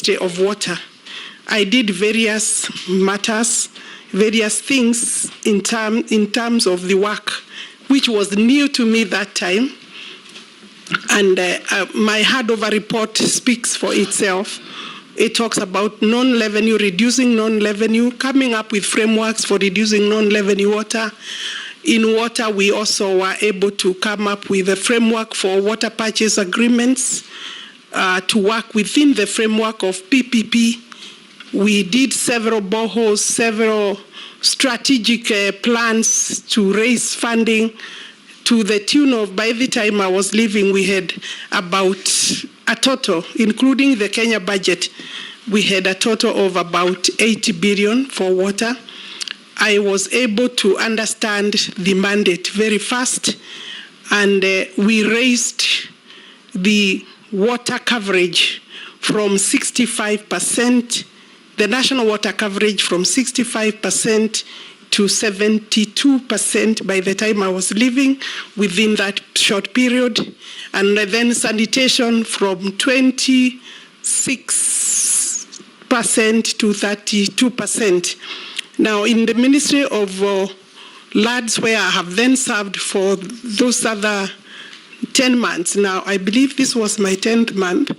Ministry of Water, I did various matters, various things in terms of the work, which was new to me that time. And my handover report speaks for itself. It talks about non-revenue, reducing non-revenue, coming up with frameworks for reducing non-revenue water. In water, we also were able to come up with a framework for water purchase agreements to work within the framework of PPP. We did several boreholes, several strategic plans to raise funding to the tune of, by the time I was leaving, we had about a total, including the Kenya budget, we had a total of about 80 billion for water. I was able to understand the mandate very fast, and we raised the water coverage from 65%, the national water coverage from 65% to 72% by the time I was leaving within that short period. And then sanitation from 26% to 32%. Now, in the Ministry of Lands, where I have then served for those other 10 months, now I believe this was my 10th month,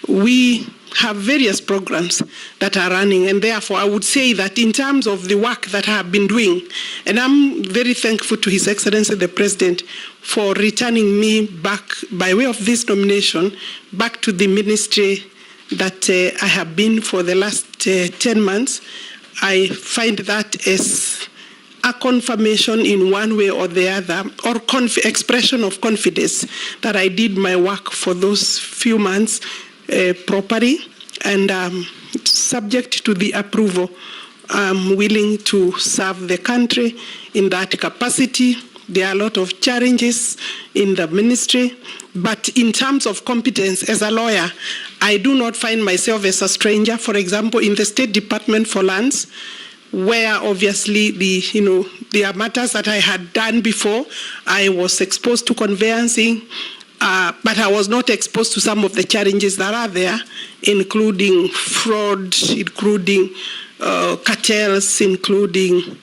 we have various programs that are running, and therefore I would say that in terms of the work that I have been doing, and I'm very thankful to His Excellency the President for returning me back by way of this nomination back to the ministry that I have been for the last 10 months. I find that as a confirmation in one way or the other, or expression of confidence that I did my work for those few months properly, and subject to the approval, I'm willing to serve the country in that capacity. There are a lot of challenges in the ministry, but in terms of competence as a lawyer, I do not find myself as a stranger. For example, in the State Department for Lands, where obviously there are matters that I had done before. I was exposed to conveyancing, but I was not exposed to some of the challenges that are there, including fraud, including cartels, including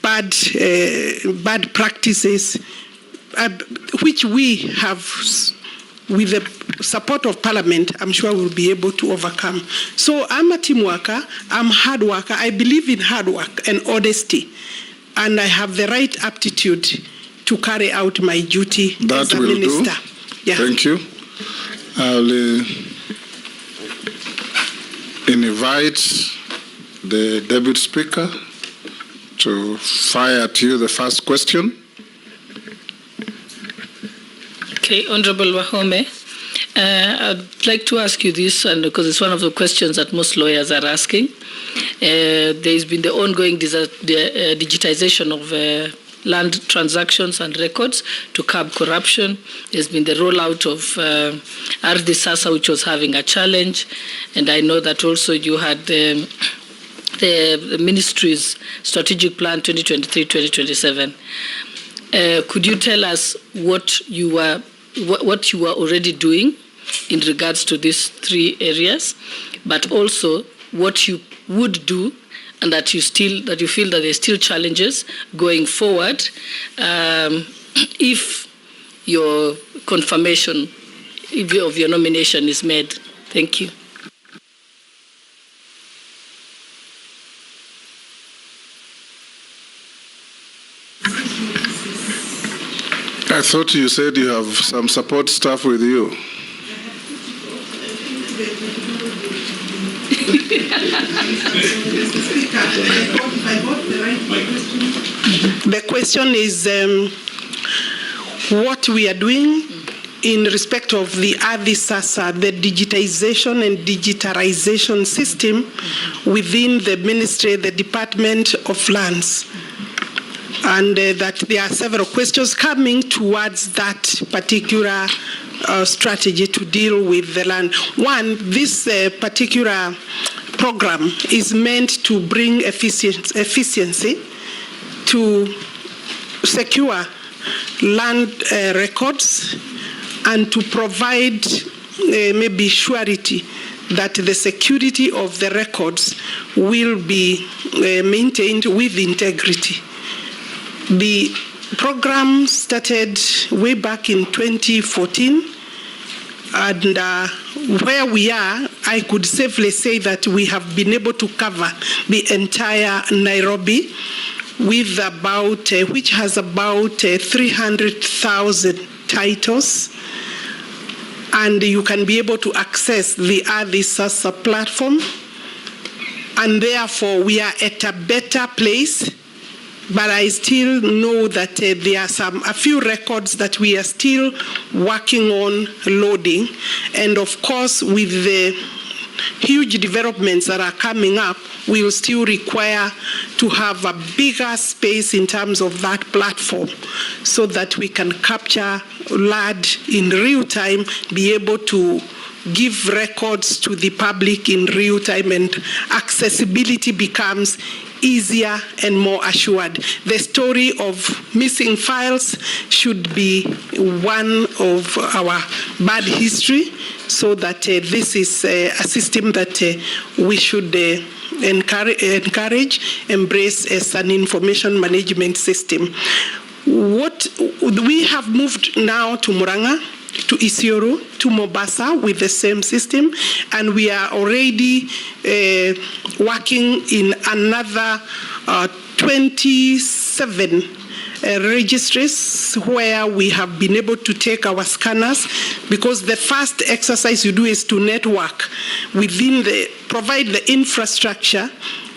bad practices, which we have, with the support of Parliament, I'm sure we'll be able to overcome. So I'm a team worker, I'm a hard worker, I believe in hard work and honesty, and I have the right aptitude to carry out my duty as a minister. Yeah. Thank you. I'll invite the Deputy Speaker to fire at you the first question. Okay, Honorable Wahome, I'd like to ask you this, and because it's one of the questions that most lawyers are asking. There's been the ongoing digitization of land transactions and records to curb corruption. There's been the rollout of RD Sasa, which was having a challenge, and I know that also you had the ministry's strategic plan 2023-2027. Could you tell us what you are already doing in regards to these three areas, but also what you would do, and that you feel that there's still challenges going forward if your confirmation of your nomination is made? Thank you. I thought you said you have some support staff with you. The question is what we are doing in respect of the ADISASA, the digitization and digitalization system within the ministry, the Department of Lands. And that there are several questions coming towards that particular strategy to deal with the land. One, this particular program is meant to bring efficiency to secure land records and to provide maybe surety that the security of the records will be maintained with integrity. The program started way back in 2014, and where we are, I could safely say that we have been able to cover the entire Nairobi with about, which has about 300,000 titles. And you can be able to access the Adisasa platform. And therefore, we are at a better place. But I still know that there are a few records that we are still working on loading. And of course, with the huge developments that are coming up, we will still require to have a bigger space in terms of that platform so that we can capture LAD in real time, be able to give records to the public in real time, and accessibility becomes easier and more assured. The story of missing files should be one of our bad history, so that this is a system that we should encourage, embrace as an information management system. What we have moved now to Murang'a, to Isiolo, to Mombasa with the same system, and we are already working in another 27 registries where we have been able to take our scanners, because the first exercise you do is to network within provide the infrastructure.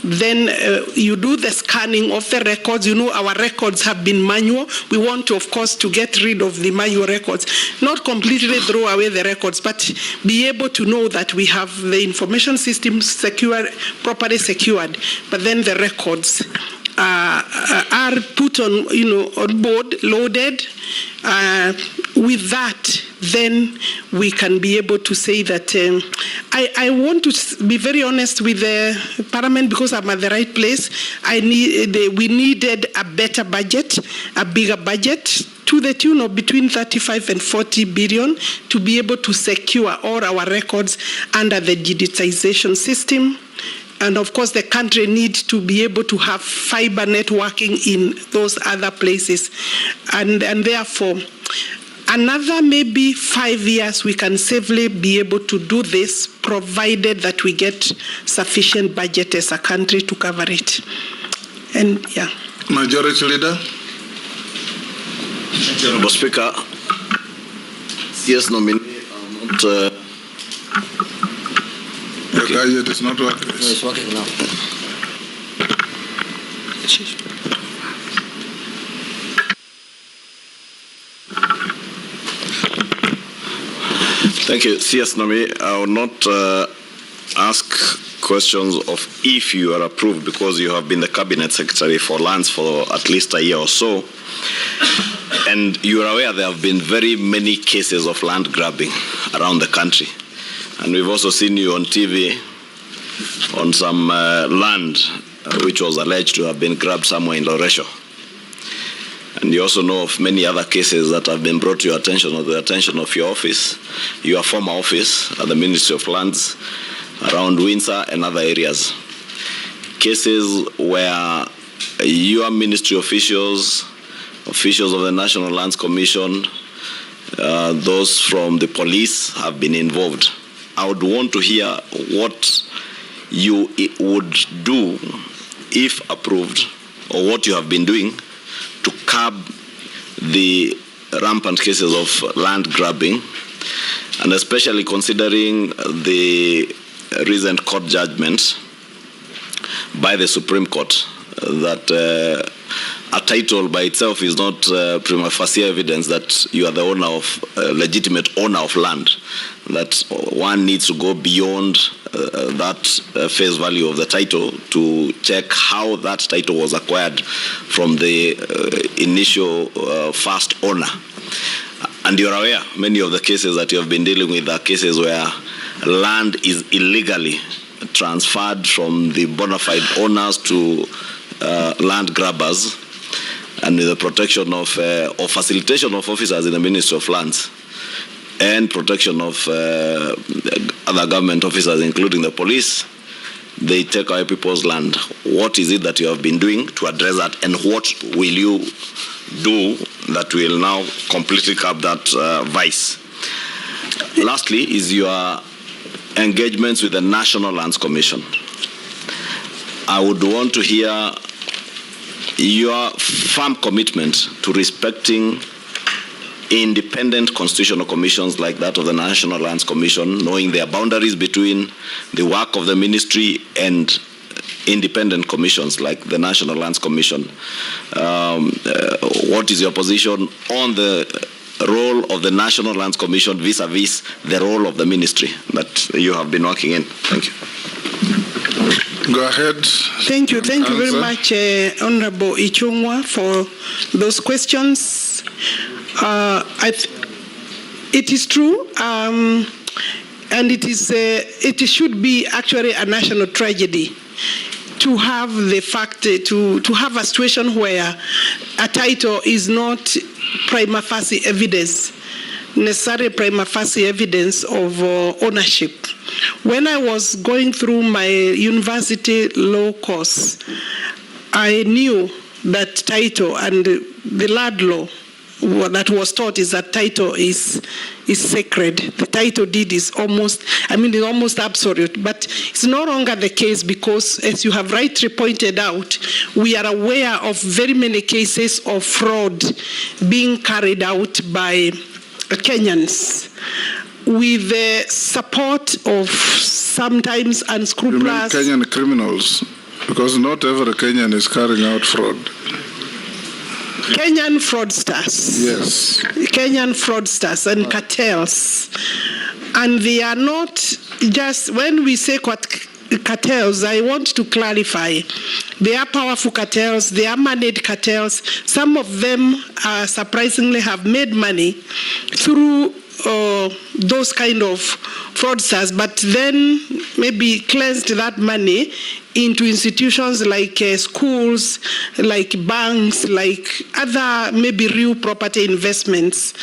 Then you do the scanning of the records. You know, our records have been manual. We want to, of course, to get rid of the manual records. Not completely throw away the records, but be able to know that we have the information system secure, properly secured. But then the records are put on, on board, loaded. With that, then we can be able to say that I want to be very honest with the Parliament, because I'm at the right place. We needed a better budget, a bigger budget, to the tune of between 35 and 40 billion to be able to secure all our records under the digitization system. And of course, the country needs to be able to have fiber networking in those other places. And therefore, another maybe 5 years, we can safely be able to do this, provided that we get sufficient budget as a country to cover it. And yeah. Majority Leader. Honourable Speaker, yes, nominee are not. The gadget is not working. No, it's working now. Thank you. CS Nomi, I will not ask questions of if you are approved, because you have been the Cabinet Secretary for Lands for at least a year or so. And you are aware there have been very many cases of land grabbing around the country. And we've also seen you on TV on some land which was alleged to have been grabbed somewhere in Loresho. And you also know of many other cases that have been brought to your attention, or the attention of your office, your former office at the Ministry of Lands, around Windsor and other areas. Cases where your ministry officials of the National Lands Commission, those from the police have been involved. I would want to hear what you would do, if approved, or what you have been doing to curb the rampant cases of land grabbing, and especially considering the recent court judgment by the Supreme Court that a title by itself is not prima facie evidence that you are the owner of legitimate owner of land, that one needs to go beyond that face value of the title to check how that title was acquired from the initial first owner. And you're aware, many of the cases that you have been dealing with are cases where land is illegally transferred from the bona fide owners to land grabbers, and with the protection of or facilitation of officers in the Ministry of Lands. and protection of other government officers, including the police, they take away people's land. What is it that you have been doing to address that, and what will you do that will now completely curb that vice? Lastly, is your engagements with the National Lands Commission. I would want to hear your firm commitment to respecting independent constitutional commissions like that of the National Lands Commission, knowing their boundaries between the work of the ministry and independent commissions like the National Lands Commission. What is your position on the role of the National Lands Commission vis-a-vis the role of the ministry that you have been working in? Thank you. Go ahead. Thank you very much, Honorable Ichung'wa, for those questions. It is true, and it should be actually a national tragedy to have the fact to have a situation where a title is not prima facie evidence, necessary prima facie evidence of ownership. When I was going through my university law course, I knew that title, and the land law that was taught is that title is sacred. The title deed is almost absolute, but it's no longer the case because, as you have rightly pointed out, we are aware of very many cases of fraud being carried out by Kenyans with the support of sometimes unscrupulous... You mean Kenyan criminals? Because not every Kenyan is carrying out fraud. Kenyan fraudsters. Yes. Kenyan fraudsters and cartels. And they are not just, when we say cartels, I want to clarify. They are powerful cartels, they are moneyed cartels. Some of them surprisingly have made money through those kind of fraudsters, but then maybe cleansed that money into institutions like schools, like banks, like other maybe real property investments.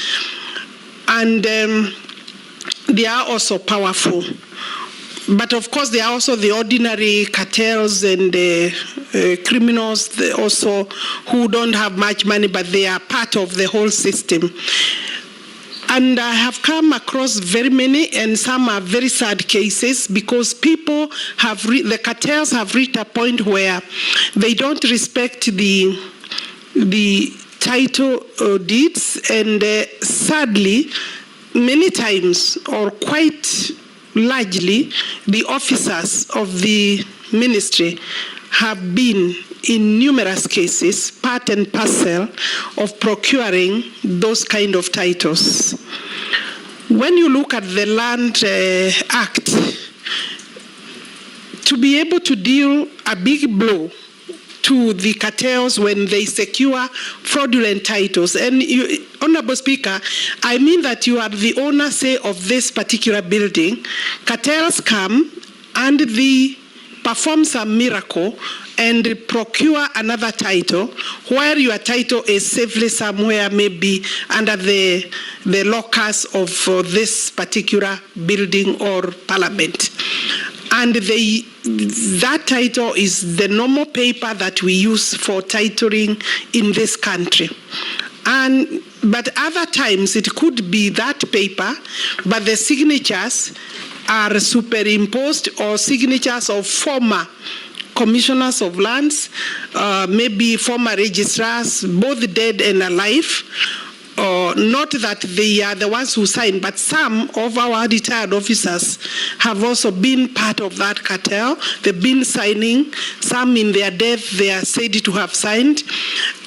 And they are also powerful. But of course, there are also the ordinary cartels and criminals also who don't have much money, but they are part of the whole system. And I have come across very many, and some are very sad cases, because people have, the cartels have reached a point where they don't respect the title deeds, and sadly, many times, or quite largely, the officers of the ministry have been, in numerous cases, part and parcel of procuring those kind of titles. When you look at the Land Act, to be able to deal a big blow to the cartels when they secure fraudulent titles, and you, Honorable Speaker, I mean that you are the owner, say, of this particular building. Cartels come and they perform some miracle and procure another title, where your title is safely somewhere, maybe under the locus of this particular building or parliament. And that title is the normal paper that we use for titling in this country. But other times it could be that paper, but the signatures are superimposed, or signatures of former commissioners of lands, maybe former registrars, both dead and alive. Not that they are the ones who signed, but some of our retired officers have also been part of that cartel. They've been signing. Some in their death, they are said to have signed.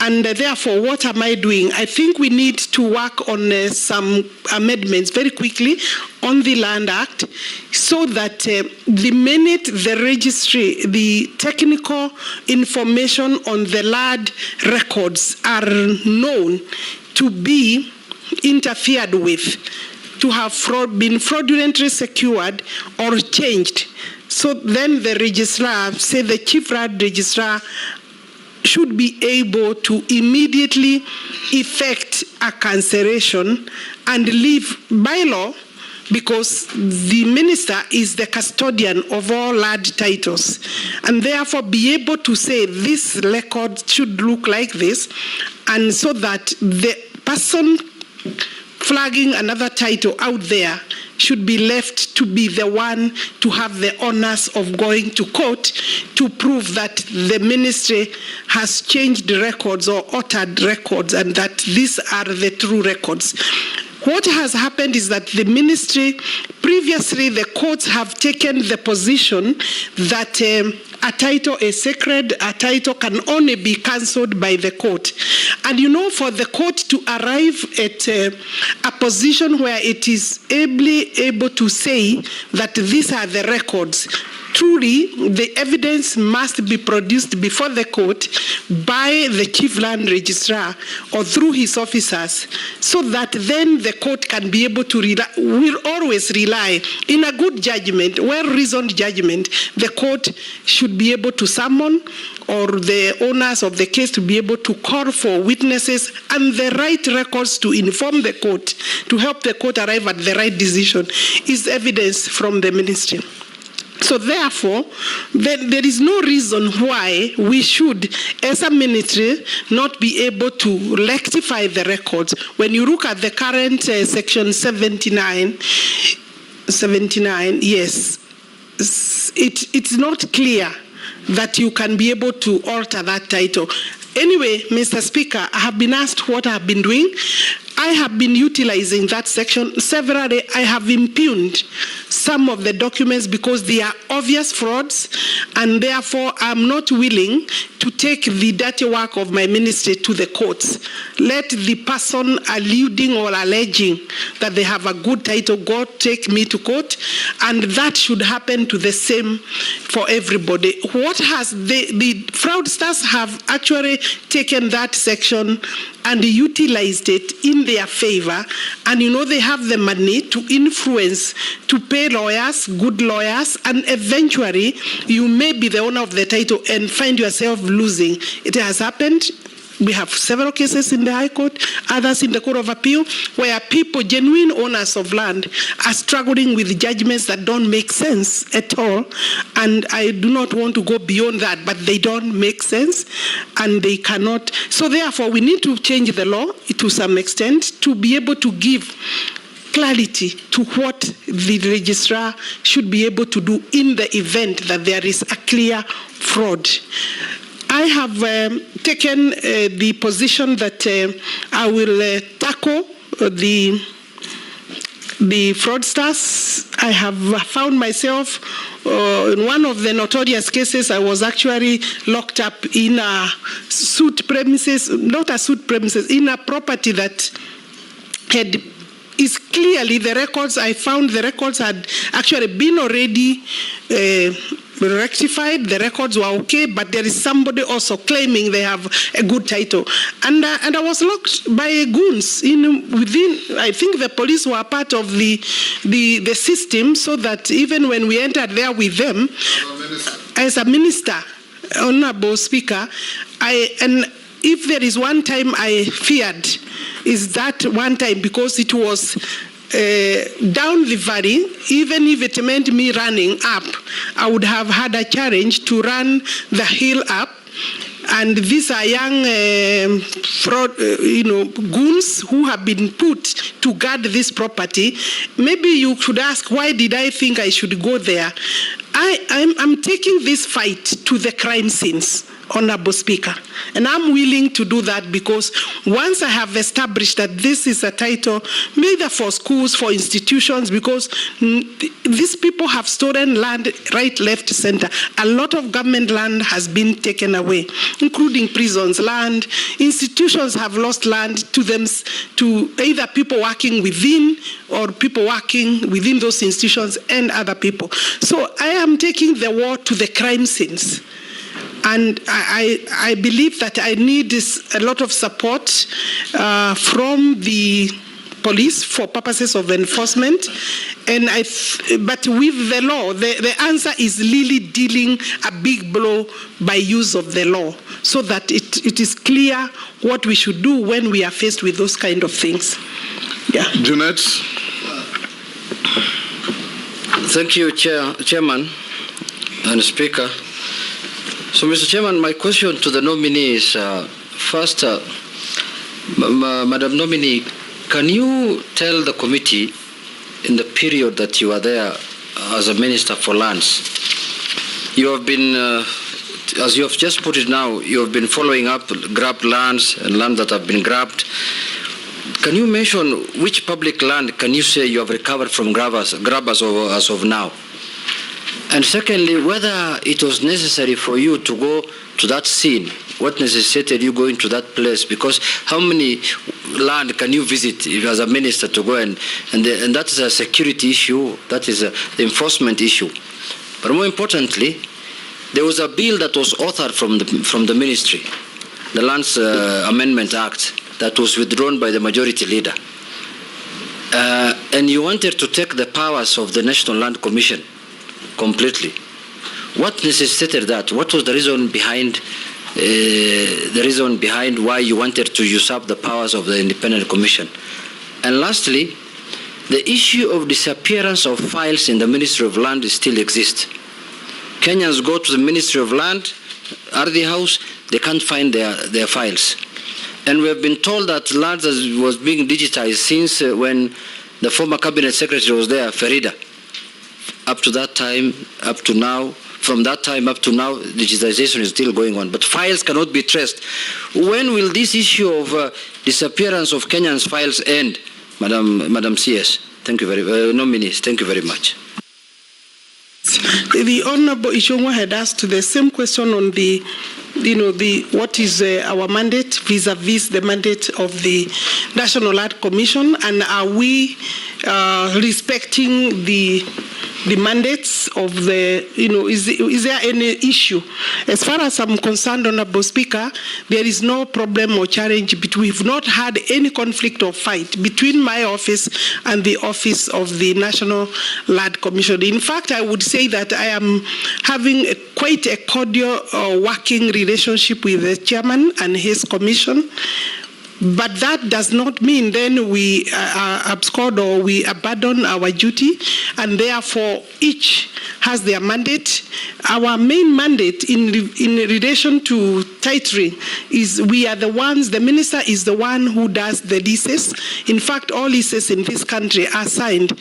And therefore, what am I doing? I think we need to work on some amendments very quickly on the Land Act, so that the minute the registry, the technical information on the land records are known to be interfered with, to have been fraudulently secured or changed, so then the registrar, say the chief land registrar, should be able to immediately effect a cancellation and leave by law, because the minister is the custodian of all land titles, and therefore be able to say this record should look like this, and so that the person flagging another title out there should be left to be the one to have the honors of going to court to prove that the ministry has changed the records or altered records and that these are the true records. What has happened is that the ministry, previously the courts have taken the position that a title is sacred, a title can only be cancelled by the court. And you know, for the court to arrive at a position where it is able to say that these are the records, truly, the evidence must be produced before the court by the chief land registrar or through his officers, so that then the court can be able to rely, will always rely in a good judgment, well-reasoned judgment. The court should be able to summon, or the owners of the case to be able to call for witnesses and the right records to inform the court, to help the court arrive at the right decision, is evidence from the ministry. So therefore, there is no reason why we should, as a ministry, not be able to rectify the records. When you look at the current section 79, yes, it's not clear that you can be able to alter that title. Anyway, Mr. Speaker, I have been asked what I have been doing. I have been utilizing that section severally. I have impugned some of the documents because they are obvious frauds, and therefore I'm not willing to take the dirty work of my ministry to the courts. Let the person alluding or alleging that they have a good title go take me to court, and that should happen to the same for everybody. What has the fraudsters have actually taken that section and utilized it in their favor, and you know they have the money to influence, to pay lawyers, good lawyers, and eventually you may be the owner of the title and find yourself losing. It has happened. We have several cases in the High Court, others in the Court of Appeal, where people, genuine owners of land, are struggling with judgments that don't make sense at all. And I do not want to go beyond that, but they don't make sense and they cannot. So therefore, we need to change the law to some extent to be able to give clarity to what the registrar should be able to do in the event that there is a clear fraud. I have taken the position that I will tackle the fraudsters. I have found myself in one of the notorious cases. I was actually locked up in a suit premises, not a suit premises, in a property that is clearly the records. I found the records had actually been already rectified. The records were okay, but there is somebody also claiming they have a good title, and I was locked by goons within. I think the police were part of the system, so that even when we entered there with them, as a minister, Honorable Speaker, and if there is one time I feared, is that one time, because it was down the valley. Even if it meant me running up, I would have had a challenge to run the hill up. And these are young fraud, goons who have been put to guard this property. Maybe you should ask, why did I think I should go there? I'm taking this fight to the crime scenes, Honorable Speaker. And I'm willing to do that because once I have established that this is a title, either for schools, for institutions, because these people have stolen land right, left, center. A lot of government land has been taken away, including prisons, land. Institutions have lost land to them, to either people working within or people working within those institutions and other people. So I am taking the war to the crime scenes. And I believe that I need a lot of support from the police for purposes of enforcement. And but with the law, the answer is really dealing a big blow by use of the law, so that it is clear what we should do when we are faced with those kind of things. Yeah. Junet. Thank you, Chairman and Speaker. So, Mr. Chairman, my question to the nominee is, first, Madam Nominee, can you tell the committee in the period that you are there as a Minister for Lands, you have been, as you have just put it now, you have been following up grabbed lands and land that have been grabbed. Can you mention which public land can you say you have recovered from grabbers as of now? And secondly, whether it was necessary for you to go to that scene, what necessitated you going to that place? Because how many land can you visit if as a minister to go and that is a security issue, that is the enforcement issue. But more importantly, there was a bill that was authored from the ministry, the Lands Amendment Act, that was withdrawn by the majority leader. And you wanted to take the powers of the National Land Commission completely. What necessitated that? What was the reason behind why you wanted to usurp the powers of the Independent Commission? And lastly, the issue of disappearance of files in the Ministry of Land still exists. Kenyans go to the Ministry of Land, RD House, they can't find their files. And we have been told that land was being digitized since when the former cabinet secretary was there, Farida. Up to that time, up to now, from that time up to now, digitization is still going on. But files cannot be traced. When will this issue of disappearance of Kenyans' files end, Madam CS? Thank you very much. Nominees, thank you very much. The Honorable Ishongwa had asked the same question on the, what is our mandate vis-a-vis the mandate of the National Land Commission, and are we respecting the mandates of the, is there any issue? As far as I'm concerned, Honorable Speaker, there is no problem or challenge. We've not had any conflict or fight between my office and the office of the National Land Commission. In fact, I would say that I am having quite a cordial working relationship with the chairman and his commission. But that does not mean then we abscond or we abandon our duty, and therefore each has their mandate. Our main mandate in relation to titling is we are the ones, the minister is the one who does the leases. In fact, all leases in this country are signed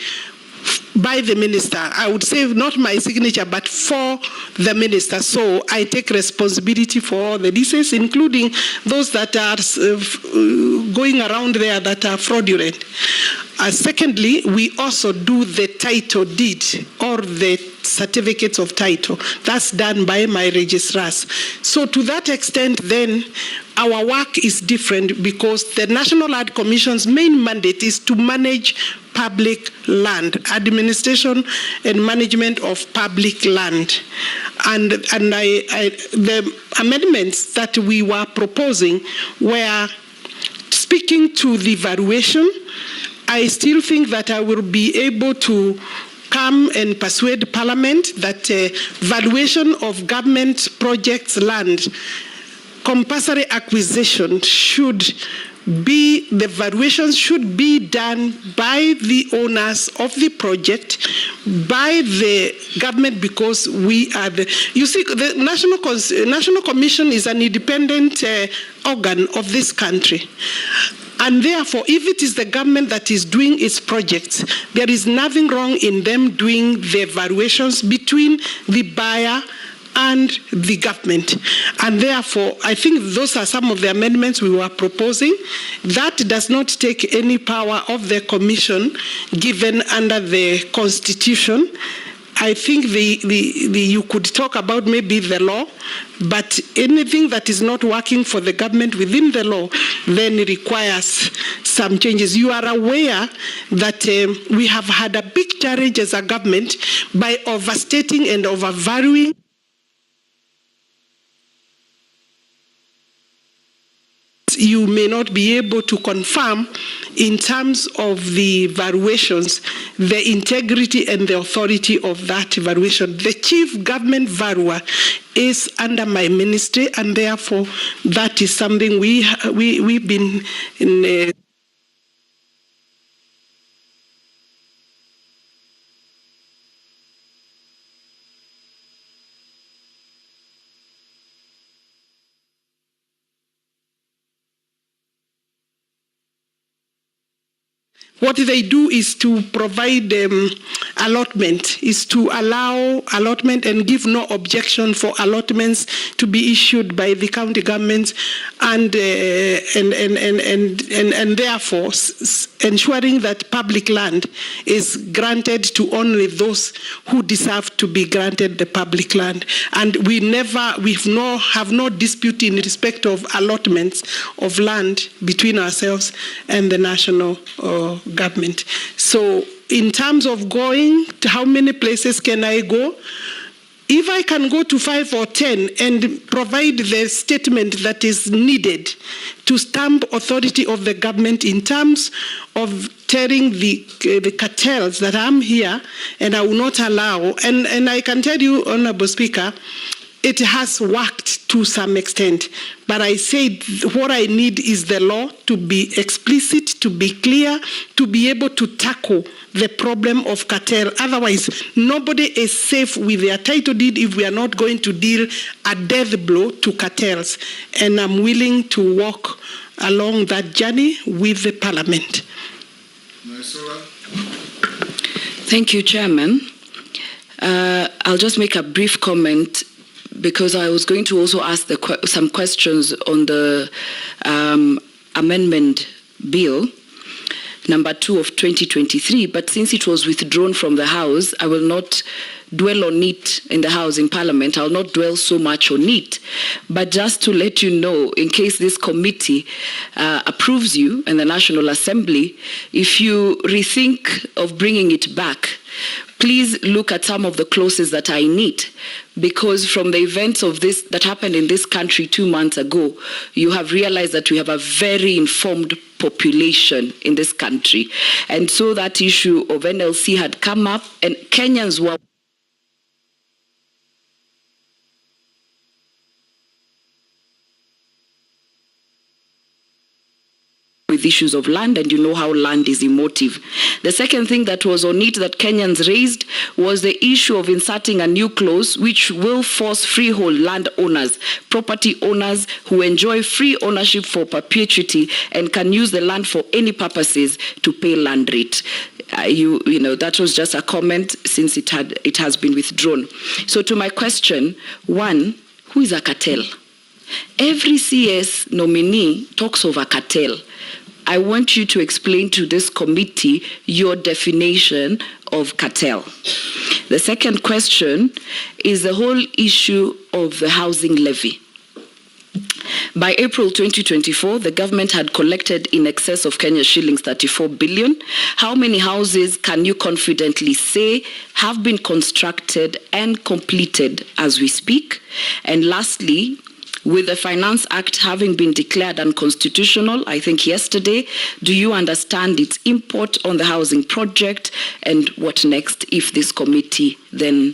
by the minister. I would say not my signature, but for the minister. So I take responsibility for all the leases, including those that are going around there that are fraudulent. Secondly, we also do the title deed or the certificates of title. That's done by my registrars. So to that extent, then, our work is different because the National Land Commission's main mandate is to manage public land, administration and management of public land. And the amendments that we were proposing were speaking to the valuation. I still think that I will be able to come and persuade Parliament that valuation of government projects land, compulsory acquisition should be, the valuation should be done by the owners of the project, by the government, because we are the, you see, the National Commission is an independent organ of this country. And therefore, if it is the government that is doing its projects, there is nothing wrong in them doing the evaluations between the buyer and the government. And therefore, I think those are some of the amendments we were proposing. That does not take any power of the commission given under the Constitution. I think you could talk about maybe the law, but anything that is not working for the government within the law then requires some changes. You are aware that we have had a big challenge as a government by overstating and overvaluing you may not be able to confirm in terms of the valuations, the integrity and the authority of that valuation. The chief government valuer is under my ministry, and therefore that is something we've been in. What they do is to provide allotment, is to allow allotment and give no objection for allotments to be issued by the county governments, and therefore ensuring that public land is granted to only those who deserve to be granted the public land. And we have no dispute in respect of allotments of land between ourselves and the national government. So in terms of going, to how many places can I go? If I can go to 5 or 10 and provide the statement that is needed to stamp authority of the government in terms of telling the cartels that I'm here and I will not allow, and I can tell you, Honorable Speaker, it has worked to some extent, but I said what I need is the law to be explicit, to be clear, to be able to tackle the problem of cartel. Otherwise, nobody is safe with their title deed if we are not going to deal a death blow to cartels. And I'm willing to walk along that journey with the Parliament. Thank you, Chairman. I'll just make a brief comment, because I was going to also ask some questions on the amendment bill, number 2 of 2023, but since it was withdrawn from the House, I will not dwell on it in the House in Parliament. I'll not dwell so much on it, but just to let you know, in case this committee approves you and the National Assembly, if you rethink of bringing it back, please look at some of the clauses that I need, because from the events of this that happened in this country 2 months ago, you have realized that we have a very informed population in this country. And so that issue of NLC had come up, and Kenyans were with issues of land, and you know how land is emotive. The second thing that was on it that Kenyans raised was the issue of inserting a new clause which will force freehold land owners, property owners who enjoy free ownership for perpetuity and can use the land for any purposes, to pay land rate. You know, that was just a comment since it has been withdrawn. So to my question, one, who is a cartel? Every CS nominee talks of a cartel. I want you to explain to this committee your definition of cartel. The second question is the whole issue of the housing levy. By April 2024, the government had collected in excess of Kenya shillings 34 billion. How many houses can you confidently say have been constructed and completed as we speak? And lastly, with the Finance Act having been declared unconstitutional, I think yesterday, do you understand its import on the housing project, and what next if this committee then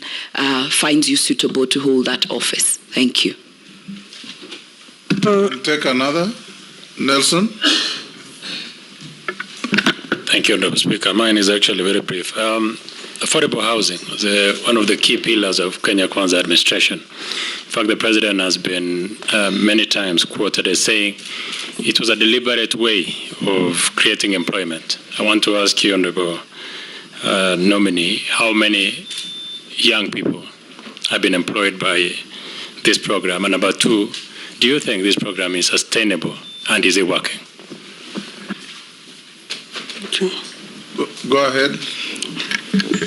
finds you suitable to hold that office? Thank you. Take another. Nelson. Thank you, Honorable Speaker. Mine is actually very brief. Affordable housing is one of the key pillars of Kenya Kwanza administration. In fact, the President has been many times quoted as saying it was a deliberate way of creating employment. I want to ask you, Honorable nominee, how many young people have been employed by this program? And number two, do you think this program is sustainable, and is it working? Go ahead.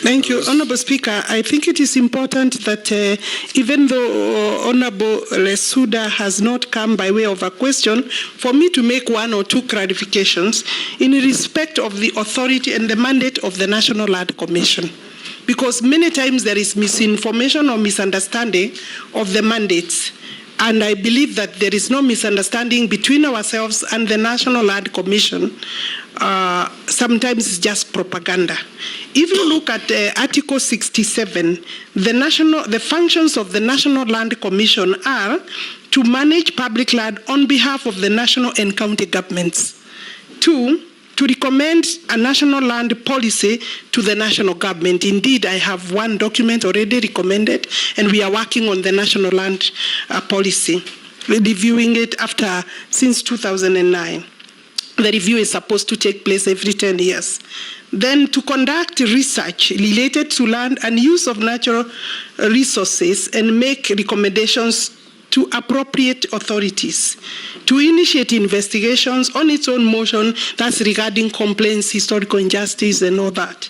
Thank you, Honorable Speaker. I think it is important that even though Honorable Lesuda has not come by way of a question, for me to make one or two clarifications in respect of the authority and the mandate of the National Land Commission. Because many times there is misinformation or misunderstanding of the mandates. And I believe that there is no misunderstanding between ourselves and the National Land Commission. Sometimes it's just propaganda. If you look at Article 67, the functions of the National Land Commission are to manage public land on behalf of the national and county governments. 2, to recommend a national land policy to the national government. Indeed, I have one document already recommended, and we are working on the national land policy, reviewing it since 2009. The review is supposed to take place every 10 years. Then to conduct research related to land and use of natural resources and make recommendations to appropriate authorities, to initiate investigations on its own motion, that's regarding complaints, historical injustice, and all that.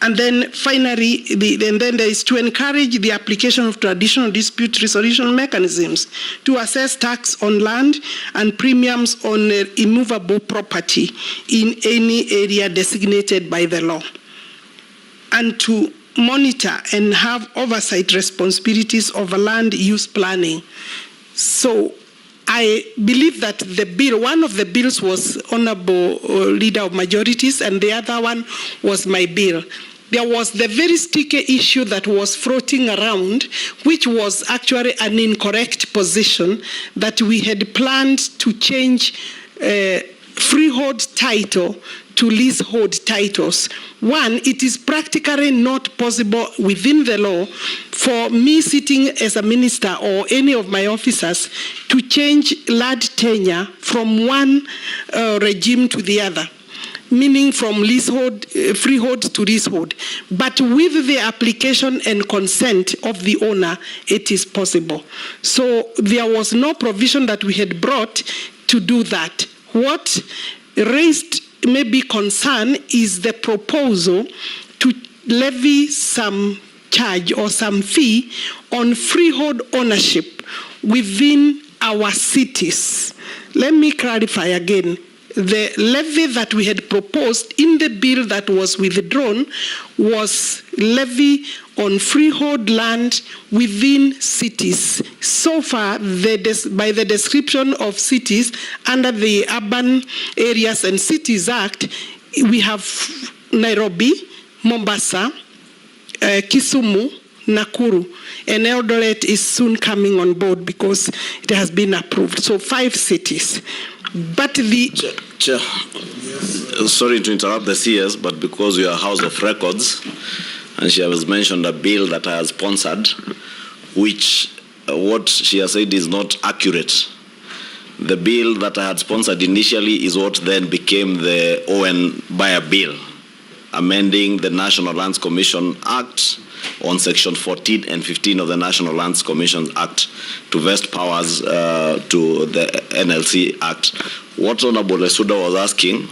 And then finally, then there is to encourage the application of traditional dispute resolution mechanisms to assess tax on land and premiums on immovable property in any area designated by the law, and to monitor and have oversight responsibilities over land use planning. So I believe that the bill, one of the bills was Honorable Leader of Majorities, and the other one was my bill. There was the very sticky issue that was floating around, which was actually an incorrect position, that we had planned to change freehold title to leasehold titles. One, it is practically not possible within the law for me sitting as a minister or any of my officers to change land tenure from one regime to the other, meaning from leasehold, freehold to leasehold. But with the application and consent of the owner, it is possible. So there was no provision that we had brought to do that. What raised maybe concern is the proposal to levy some charge or some fee on freehold ownership within our cities. Let me clarify again. The levy that we had proposed in the bill that was withdrawn was levy on freehold land within cities. So far, by the description of cities under the Urban Areas and Cities Act, we have Nairobi, Mombasa, Kisumu, Nakuru, and Eldoret is soon coming on board because it has been approved. So 5 cities. But the... Chair, sorry to interrupt the CS, but because you are House of Records, and she has mentioned a bill that I have sponsored, which what she has said is not accurate. The bill that I had sponsored initially is what then became the Owen Bayer bill, amending the National Lands Commission Act on Section 14 and 15 of the National Lands Commission Act to vest powers to the NLC Act. What Honorable Lesuda was asking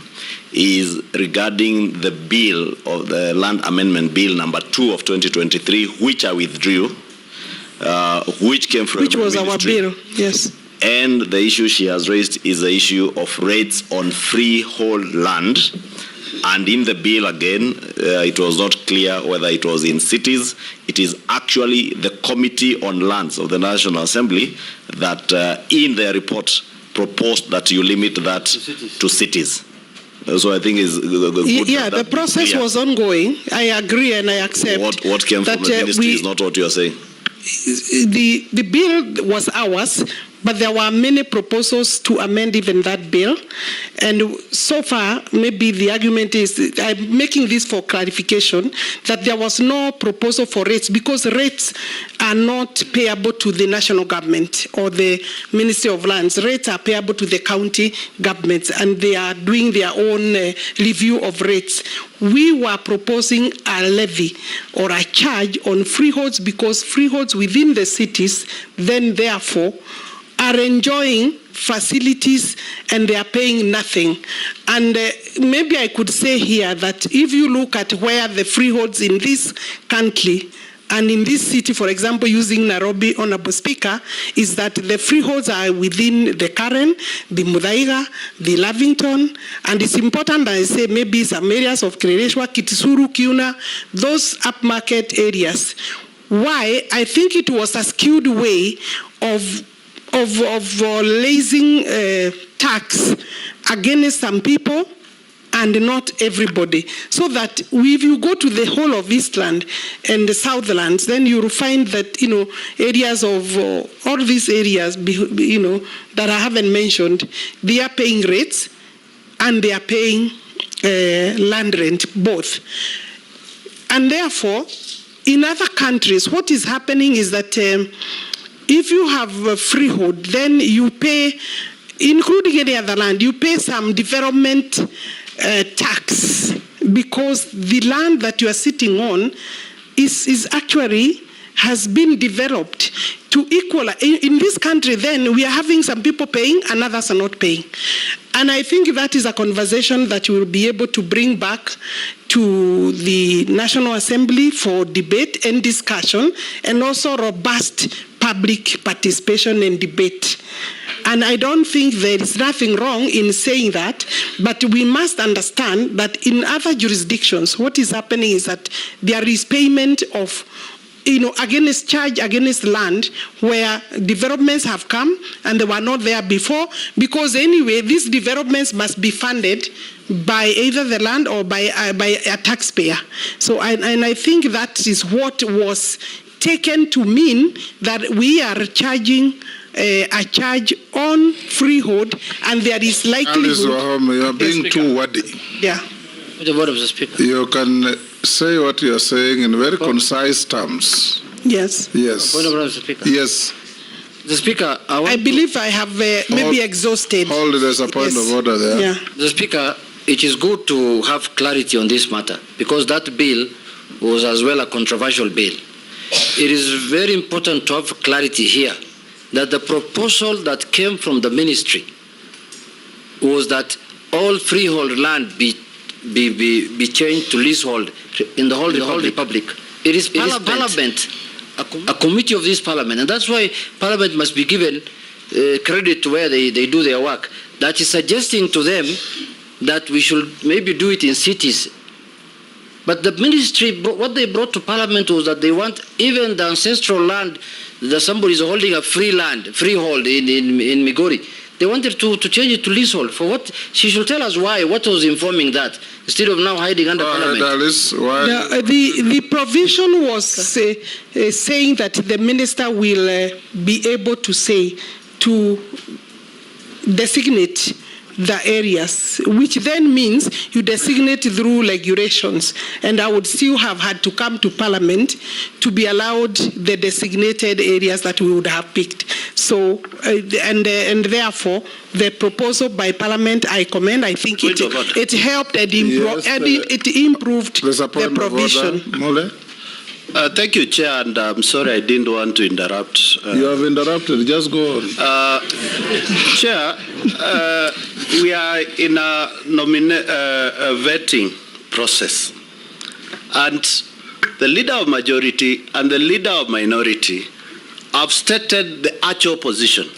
is regarding the bill of the Land Amendment Bill number 2 of 2023, which I withdrew, which came from the ministry. Our bill, yes. And the issue she has raised is the issue of rates on freehold land. And in the bill again, it was not clear whether it was in cities. It is actually the Committee on Lands of the National Assembly that in their report proposed that you limit that to cities. So I think is good. Yeah, the process was ongoing. I agree and I accept. What came from the ministry is not what you are saying. The bill was ours, but there were many proposals to amend even that bill. And so far, maybe the argument is, I'm making this for clarification, that there was no proposal for rates because rates are not payable to the national government or the Ministry of Lands. Rates are payable to the county governments, and they are doing their own review of rates. We were proposing a levy or a charge on freeholds because freeholds within the cities then therefore are enjoying facilities and they are paying nothing. And maybe I could say here that if you look at where the freeholds in this country and in this city, for example, using Nairobi, Honorable Speaker, is that the freeholds are within the Karen, the Muthaiga, the Lavington, and it's important that I say maybe some areas of Kirereshwa, Kitisuru, Kiuna, those upmarket areas. Why? I think it was a skewed way of raising tax against some people and not everybody. So that if you go to the whole of Eastland and the Southlands, then you will find that, areas of all these areas, that I haven't mentioned, they are paying rates and they are paying land rent, both. And therefore, in other countries, what is happening is that if you have a freehold, then you pay, including any other land, you pay some development tax, because the land that you are sitting on is actually has been developed to equal. In this country, then, we are having some people paying and others are not paying. And I think that is a conversation that we will be able to bring back to the National Assembly for debate and discussion, and also robust public participation and debate. And I don't think there is nothing wrong in saying that, but we must understand that in other jurisdictions, what is happening is that there is payment of, against charge against land where developments have come and they were not there before, because anyway, these developments must be funded by either the land or by a taxpayer. So, and I think that is what was taken to mean that we are charging a charge on freehold, and there is likelihood. Alice Wahome, you are being too wordy. Yeah. You can say what you are saying in very concise terms. Yes. Yes. Yes. The Speaker, I believe I have maybe exhausted. Hold, there's a point of order there. Yeah. The Speaker, it is good to have clarity on this matter, because that bill was as well a controversial bill. It is very important to have clarity here that the proposal that came from the ministry was that all freehold land be changed to leasehold in the whole republic. It is Parliament, a committee of this Parliament, and that's why Parliament must be given credit to where they do their work. That is suggesting to them that we should maybe do it in cities. But the ministry, what they brought to Parliament was that they want even the ancestral land that somebody is holding a freehold in Migori. They wanted to change it to leasehold. For what? She should tell us why, what was informing that, instead of now hiding under Parliament. Alice, why? The provision was saying that the minister will be able to designate the areas, which then means you designate through regulations, and I would still have had to come to Parliament to be allowed the designated areas that we would have picked. So, and therefore, the proposal by Parliament, I commend. I think it helped and it improved the provision. Thank you, Chair, and I'm sorry I didn't want to interrupt. You have interrupted. Just go on. Chair, we are in a vetting process, and the leader of majority and the leader of minority have stated the actual position,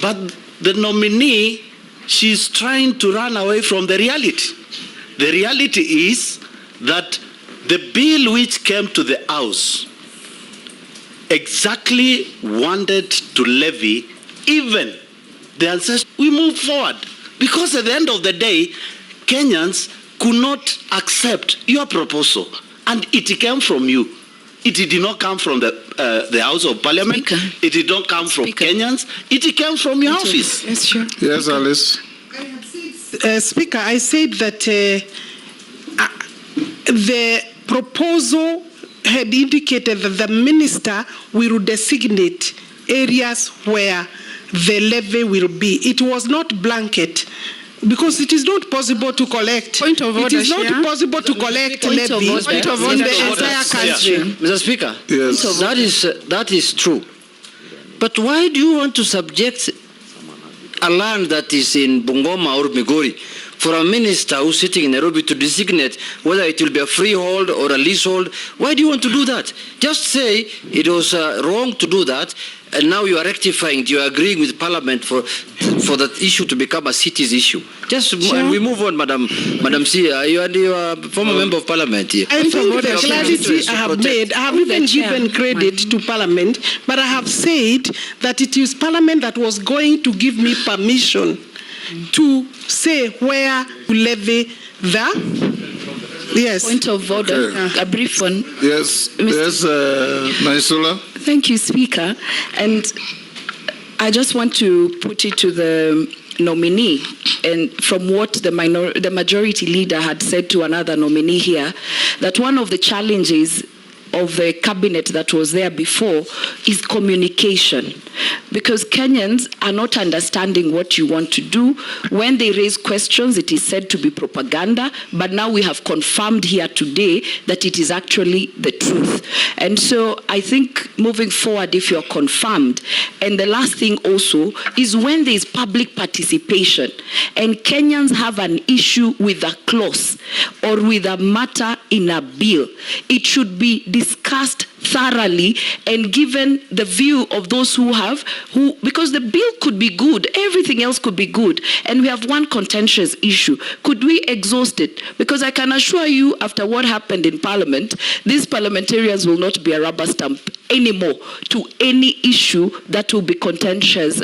but the nominee, she's trying to run away from the reality. The reality is that the bill which came to the House exactly wanted to levy even the ancestors. We move forward because at the end of the day, Kenyans could not accept your proposal, and it came from you. It did not come from the House of Parliament. Speaker. It did not come from Kenyans. It came from your office. Yes, sure. Yes, Alice. Speaker, I said that the proposal had indicated that the minister will designate areas where the levy will be. It was not blanket, because it is not possible to collect. Point of order, it is not possible to collect levy in the entire country. Mr. Speaker, Yes. that is true. But why do you want to subject a land that is in Bungoma or Migori for a minister who's sitting in Nairobi to designate whether it will be a freehold or a leasehold. Why do you want to do that? Just say it was wrong to do that, and now you are rectifying, you are agreeing with Parliament for that issue to become a city's issue. Just and we move on, Madam C. You are a former member of Parliament here. I think the clarity I have made, I have even given credit to Parliament, but I have said that it is Parliament that was going to give me permission to say where to levy the. Yes. Point of order, a brief one. Yes, Naisula. Thank you, Speaker. And I just want to put it to the nominee, and from what the majority leader had said to another nominee here, that one of the challenges of the cabinet that was there before is communication, because Kenyans are not understanding what you want to do. When they raise questions, it is said to be propaganda, but now we have confirmed here today that it is actually the truth. And so I think moving forward, if you're confirmed, and the last thing also is when there is public participation and Kenyans have an issue with a clause or with a matter in a bill, it should be discussed thoroughly and given the view of those because the bill could be good, everything else could be good, and we have one contentious issue. Could we exhaust it? Because I can assure you, after what happened in Parliament, these parliamentarians will not be a rubber stamp anymore to any issue that will be contentious,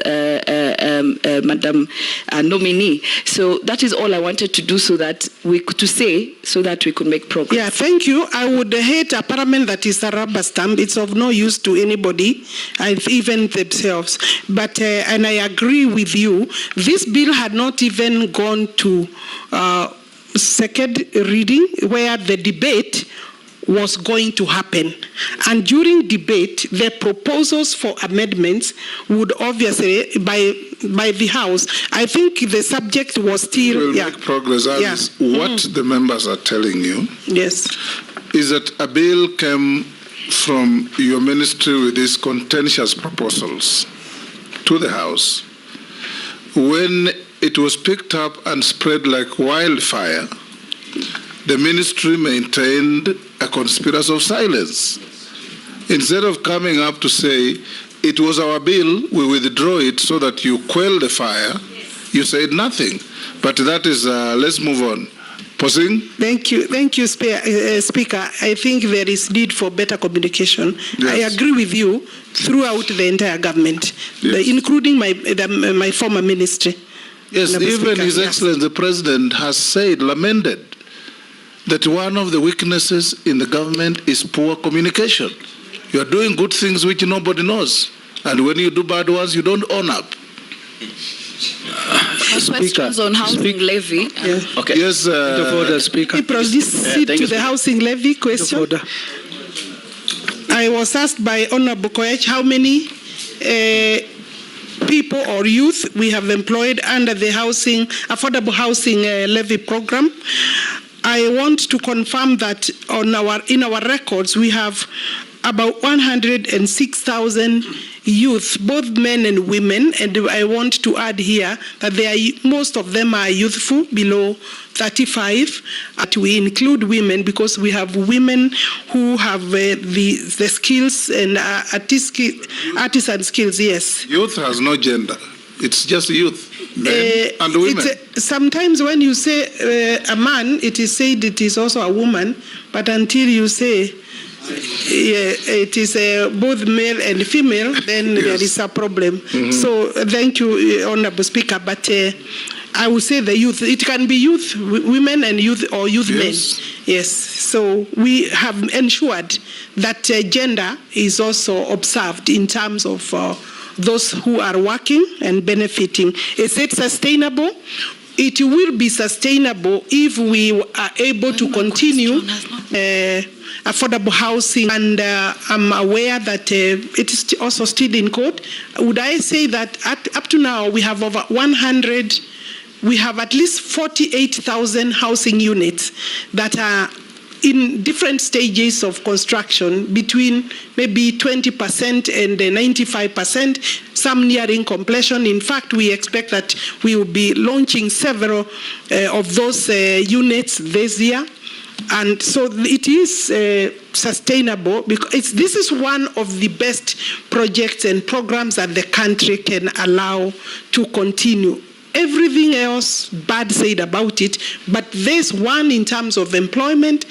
Madam Nominee. So that is all I wanted to do, so that we could make progress. Yeah, thank you. I would hate a parliament that is a rubber stamp. It's of no use to anybody, even themselves. But and I agree with you. This bill had not even gone to second reading, where the debate was going to happen. And during debate, the proposals for amendments would obviously, by the House, I think the subject was still... We'll make progress. Alice. What the members are telling you is that a bill came from your ministry with these contentious proposals to the House. When it was picked up and spread like wildfire, the ministry maintained a conspiracy of silence. Instead of coming up to say, it was our bill, we withdraw it so that you quell the fire, you said nothing. But that is, let's move on. Pausing. Thank you, Speaker. I think there is need for better communication. Yes. I agree with you throughout the entire government, including my former ministry. Yes, even His Excellency the President has said, lamented, that one of the weaknesses in the government is poor communication. You are doing good things which nobody knows. And when you do bad ones, you don't own up. Questions on housing levy. Okay. Yes, Speaker. We proceed to the housing levy question. I was asked by Honorable Koech how many people or youth we have employed under the affordable housing levy program. I want to confirm that in our records we have about 106,000 youth, both men and women, and I want to add here that most of them are youthful, below 35. But we include women because we have women who have the skills and artisan skills. Yes. Youth has no gender; it's just youth. Men and women. Sometimes when you say a man, it is said it is also a woman, but until you say it is both male and female, then there is a problem. So thank you, Honorable Speaker, but I would say the youth, it can be youth, women and youth, or youth men. Yes, so we have ensured that gender is also observed in terms of those who are working and benefiting. Is it sustainable? It will be sustainable if we are able to continue affordable housing, and I'm aware that it is also still in court. Would I say that up to now we have over 100, we have at least 48,000 housing units that are in different stages of construction, between maybe 20% and 95%, some nearing completion. In fact, we expect that we will be launching several of those units this year. And so it is sustainable, because this is one of the best projects and programs that the country can allow to continue. Everything else bad said about it, but this one, in terms of employment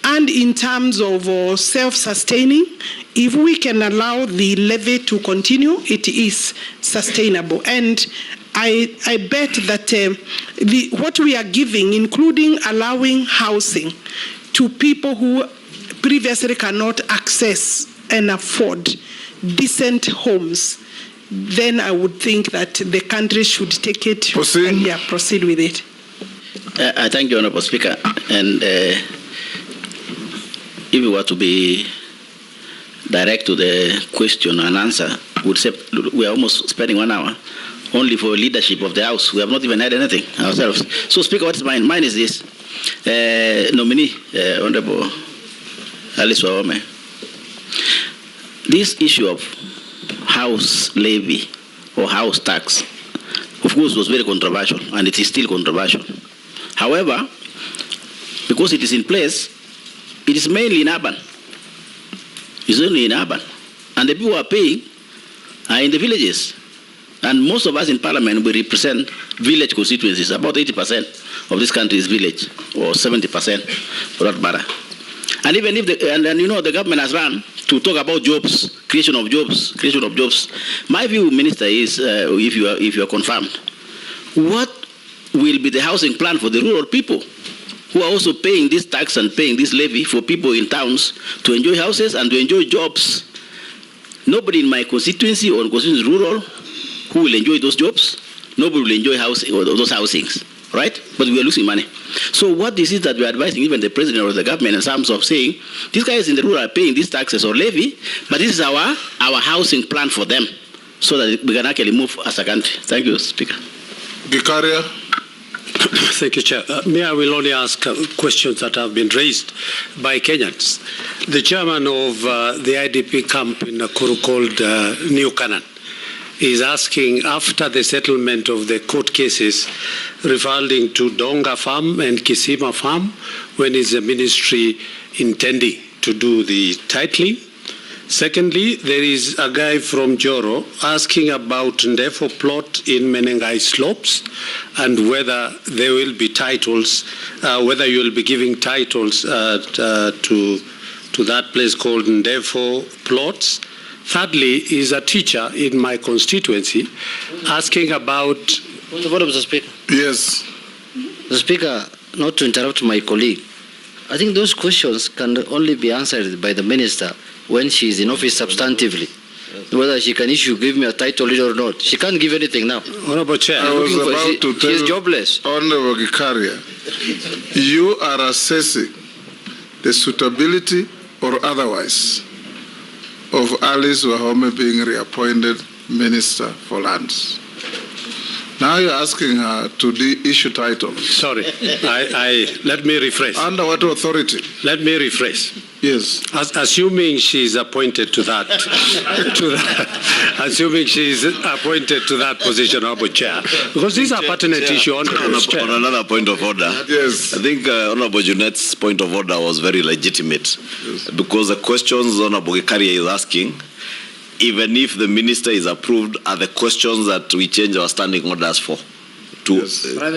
and in terms of self-sustaining, if we can allow the levy to continue, it is sustainable. And I bet that what we are giving, including allowing housing to people who previously cannot access and afford decent homes, then I would think that the country should take it and proceed with it. I thank you, Honourable Speaker. And if we were to be direct to the question and answer, would say we are almost spending 1 hour only for leadership of the House. We have not even had anything ourselves. So, Speaker, what is mine? Mine is this. Nominee, Honourable Alice Wahome. This issue of house levy or house tax, of course, was very controversial, and it is still controversial. However, because it is in place, it is mainly in urban. It's only in urban. And the people who are paying are in the villages. And most of us in Parliament, we represent village constituencies. About 80% of this country is village, or 70% for that matter. And even if the government has run to talk about jobs, creation of jobs. My view, Minister, is if you are confirmed, what will be the housing plan for the rural people who are also paying this tax and paying this levy for people in towns to enjoy houses and to enjoy jobs? Nobody in my constituency or constituency rural who will enjoy those jobs. Nobody will enjoy housing or those housings, right? But we are losing money. So what is it that we are advising even the president or the government in terms of saying, these guys in the rural are paying these taxes or levy, but this is our housing plan for them, so that we can actually move as a country. Thank you, Speaker. Gikaria. Thank you, Chair. I will only ask questions that have been raised by Kenyans. The chairman of the IDP camp in Nakuru called New Canaan is asking, after the settlement of the court cases referring to Donga Farm and Kisima Farm, when is the ministry intending to do the titling? Secondly, there is a guy from Joro asking about Ndefo plot in Menengai Slopes and whether there will be titles, whether you will be giving titles to that place called Ndefo plots. Thirdly, is a teacher in my constituency asking about... Mr. Speaker. Yes. Mr. Speaker, not to interrupt my colleague, I think those questions can only be answered by the minister when she is in office substantively. Whether she can give me a title or not. She can't give anything now. Honourable Chair. I was about to tell she's jobless. Honourable Gikaria, you are assessing the suitability or otherwise of Alice Wahome being reappointed Minister for Lands. Now you're asking her to issue titles. Sorry, let me rephrase. Under what authority? Let me rephrase. Yes. Assuming she is appointed to that, assuming she is appointed to that position, Honourable Chair, because these are pertinent issues. On another point of order, yes. I think Honourable Junet's point of order was very legitimate, yes, because the questions Honourable Gikaria is asking, even if the minister is approved, are the questions that we change our standing orders for, to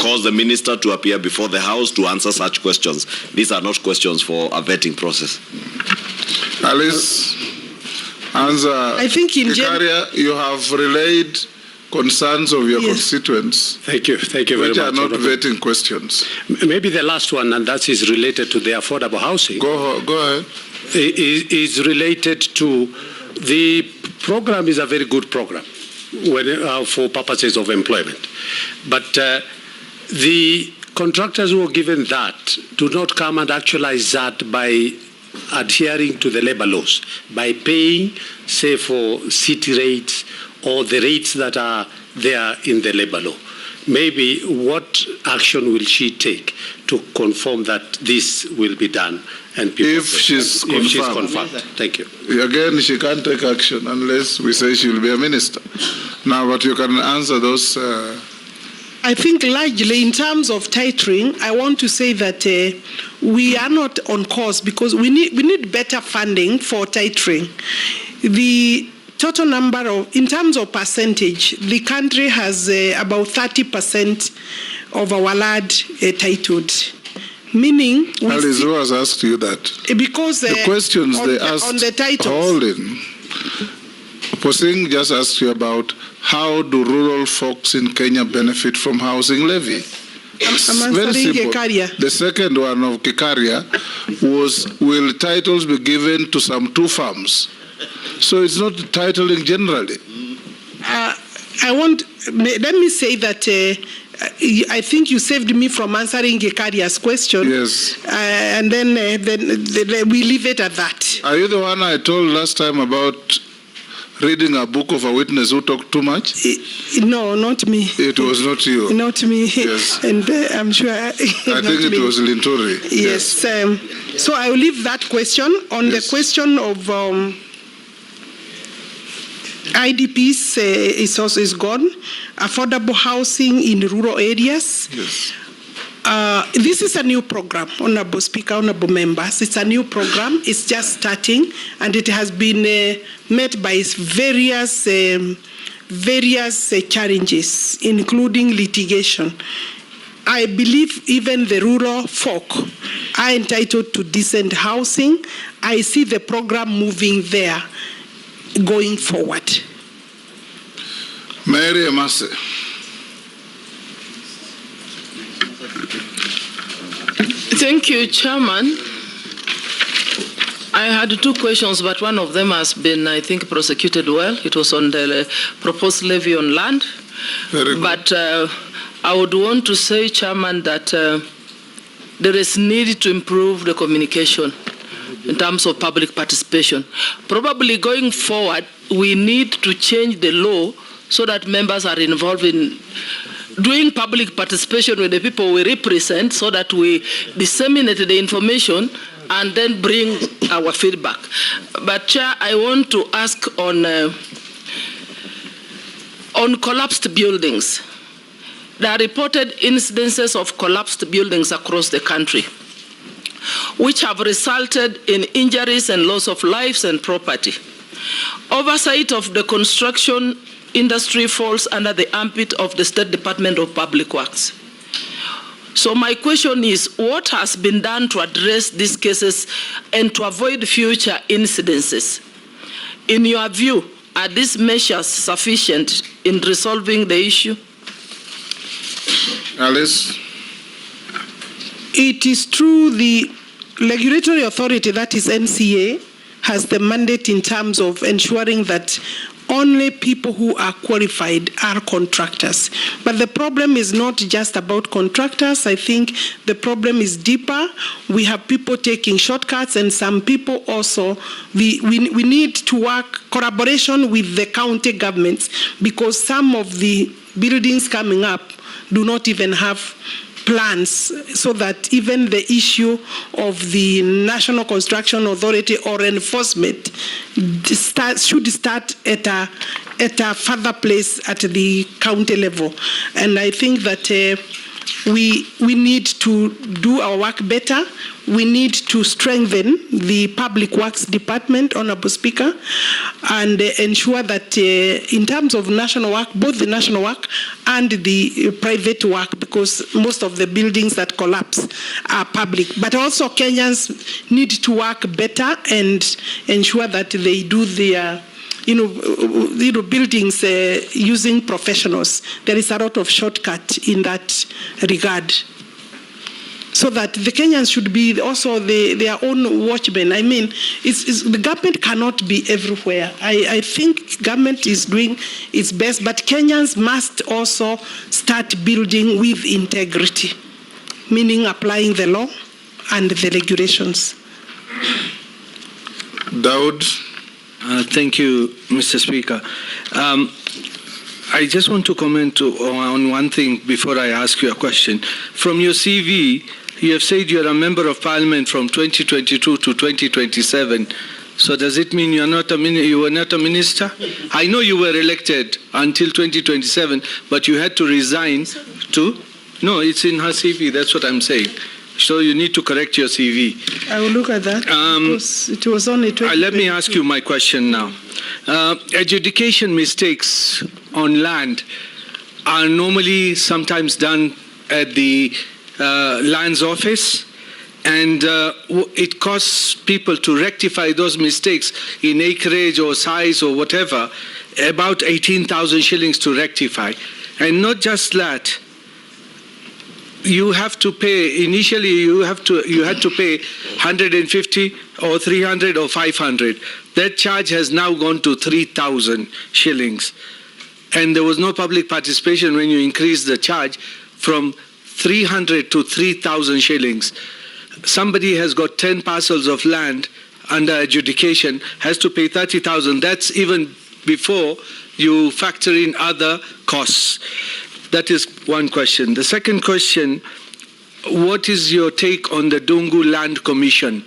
cause the minister to appear before the House to answer such questions. These are not questions for a vetting process. Alice, answer. I think in Gikaria, you have relayed concerns of your constituents. Thank you very much. Which are not vetting questions. Maybe the last one, and that is related to the affordable housing. Go ahead. Is related to the program. Is a very good program for purposes of employment. But the contractors who are given that do not come and actualize that by adhering to the labor laws, by paying, say, for city rates or the rates that are there in the labor law. maybe what action will she take to confirm that this will be done? And If she's confirmed. Thank you. Again, she can't take action unless we say she will be a minister. Now, but you can answer those. I think largely in terms of titering, I want to say that we are not on course because we need better funding for titering. The total number of, in terms of percentage, the country has about 30% of our land titled. Meaning, Alice, who has asked you that? Because the questions they asked on the titles. Hold in. Posing just asked you about how do rural folks in Kenya benefit from housing levy? I'm very simple. Kikaria. The second one of Kikaria was, will titles be given to some 2 farms? So it's not titling generally. Let me say that I think you saved me from answering Kikaria's question. Yes. And then we leave it at that. Are you the one I told last time about reading a book of a witness who talked too much? No, not me. It was not you. Not me. Yes. And I'm sure. I think it was Linturi. Yes. So I will leave that question. On the question of IDPs is gone. Affordable housing in rural areas. Yes. This is a new program, Honorable Speaker, Honorable Members. It's a new program. It's just starting, and it has been met by various challenges, including litigation. I believe even the rural folk are entitled to decent housing. I see the program moving there going forward. Mary Amase. Thank you, Chairman. I had 2 questions, but one of them has been, I think, prosecuted well. It was on the proposed levy on land. Very good. But I would want to say, Chairman, that there is need to improve the communication in terms of public participation. Probably going forward, we need to change the law so that members are involved in doing public participation with the people we represent so that we disseminate the information and then bring our feedback. But Chair, I want to ask on collapsed buildings. There are reported incidences of collapsed buildings across the country, which have resulted in injuries and loss of lives and property. Oversight of the construction industry falls under the ambit of the State Department of Public Works. So my question is, what has been done to address these cases and to avoid future incidences? In your view, are these measures sufficient in resolving the issue? Alice? It is true the regulatory authority, that is NCA, has the mandate in terms of ensuring that only people who are qualified are contractors. But the problem is not just about contractors. I think the problem is deeper. We have people taking shortcuts, and some people also, we need to work collaboration with the county governments, because some of the buildings coming up do not even have plans, so that even the issue of the National Construction Authority or enforcement should start at a further place at the county level. And I think that we need to do our work better. We need to strengthen the Public Works Department, Honorable Speaker, and ensure that in terms of national work, both the national work and the private work, because most of the buildings that collapse are public. But also Kenyans need to work better and ensure that they do their buildings using professionals. There is a lot of shortcut in that regard. So that the Kenyans should be also their own watchmen. I mean, the government cannot be everywhere. I think government is doing its best, but Kenyans must also start building with integrity, meaning applying the law and the regulations. Daud. Thank you, Mr. Speaker. I just want to comment on one thing before I ask you a question. From your CV, you have said you're a member of parliament from 2022 to 2027. So does it mean you were not a minister? I know you were elected until 2027, but you had to resign to... No, it's in her CV, that's what I'm saying. So you need to correct your CV. I will look at that. It was only 2022. Let me ask you my question now. Adjudication mistakes on land are normally sometimes done at the lands office, and it costs people to rectify those mistakes in acreage or size or whatever, about 18,000 shillings to rectify. And not just that, you have to pay, initially you had to pay 150 or 300 or 500. That charge has now gone to 3,000 shillings. And there was no public participation when you increased the charge from 300 to 3,000 shillings. Somebody has got 10 parcels of land under adjudication, has to pay 30,000. That's even before you factor in other costs. That is one question. The second question, what is your take on the Dungu Land Commission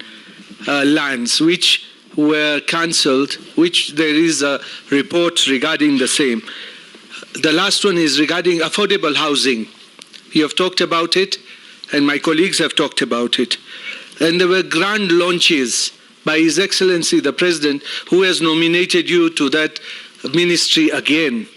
lands, which were cancelled, which there is a report regarding the same? The last one is regarding affordable housing. You have talked about it, and my colleagues have talked about it. And there were grand launches by His Excellency the President, who has nominated you to that ministry again.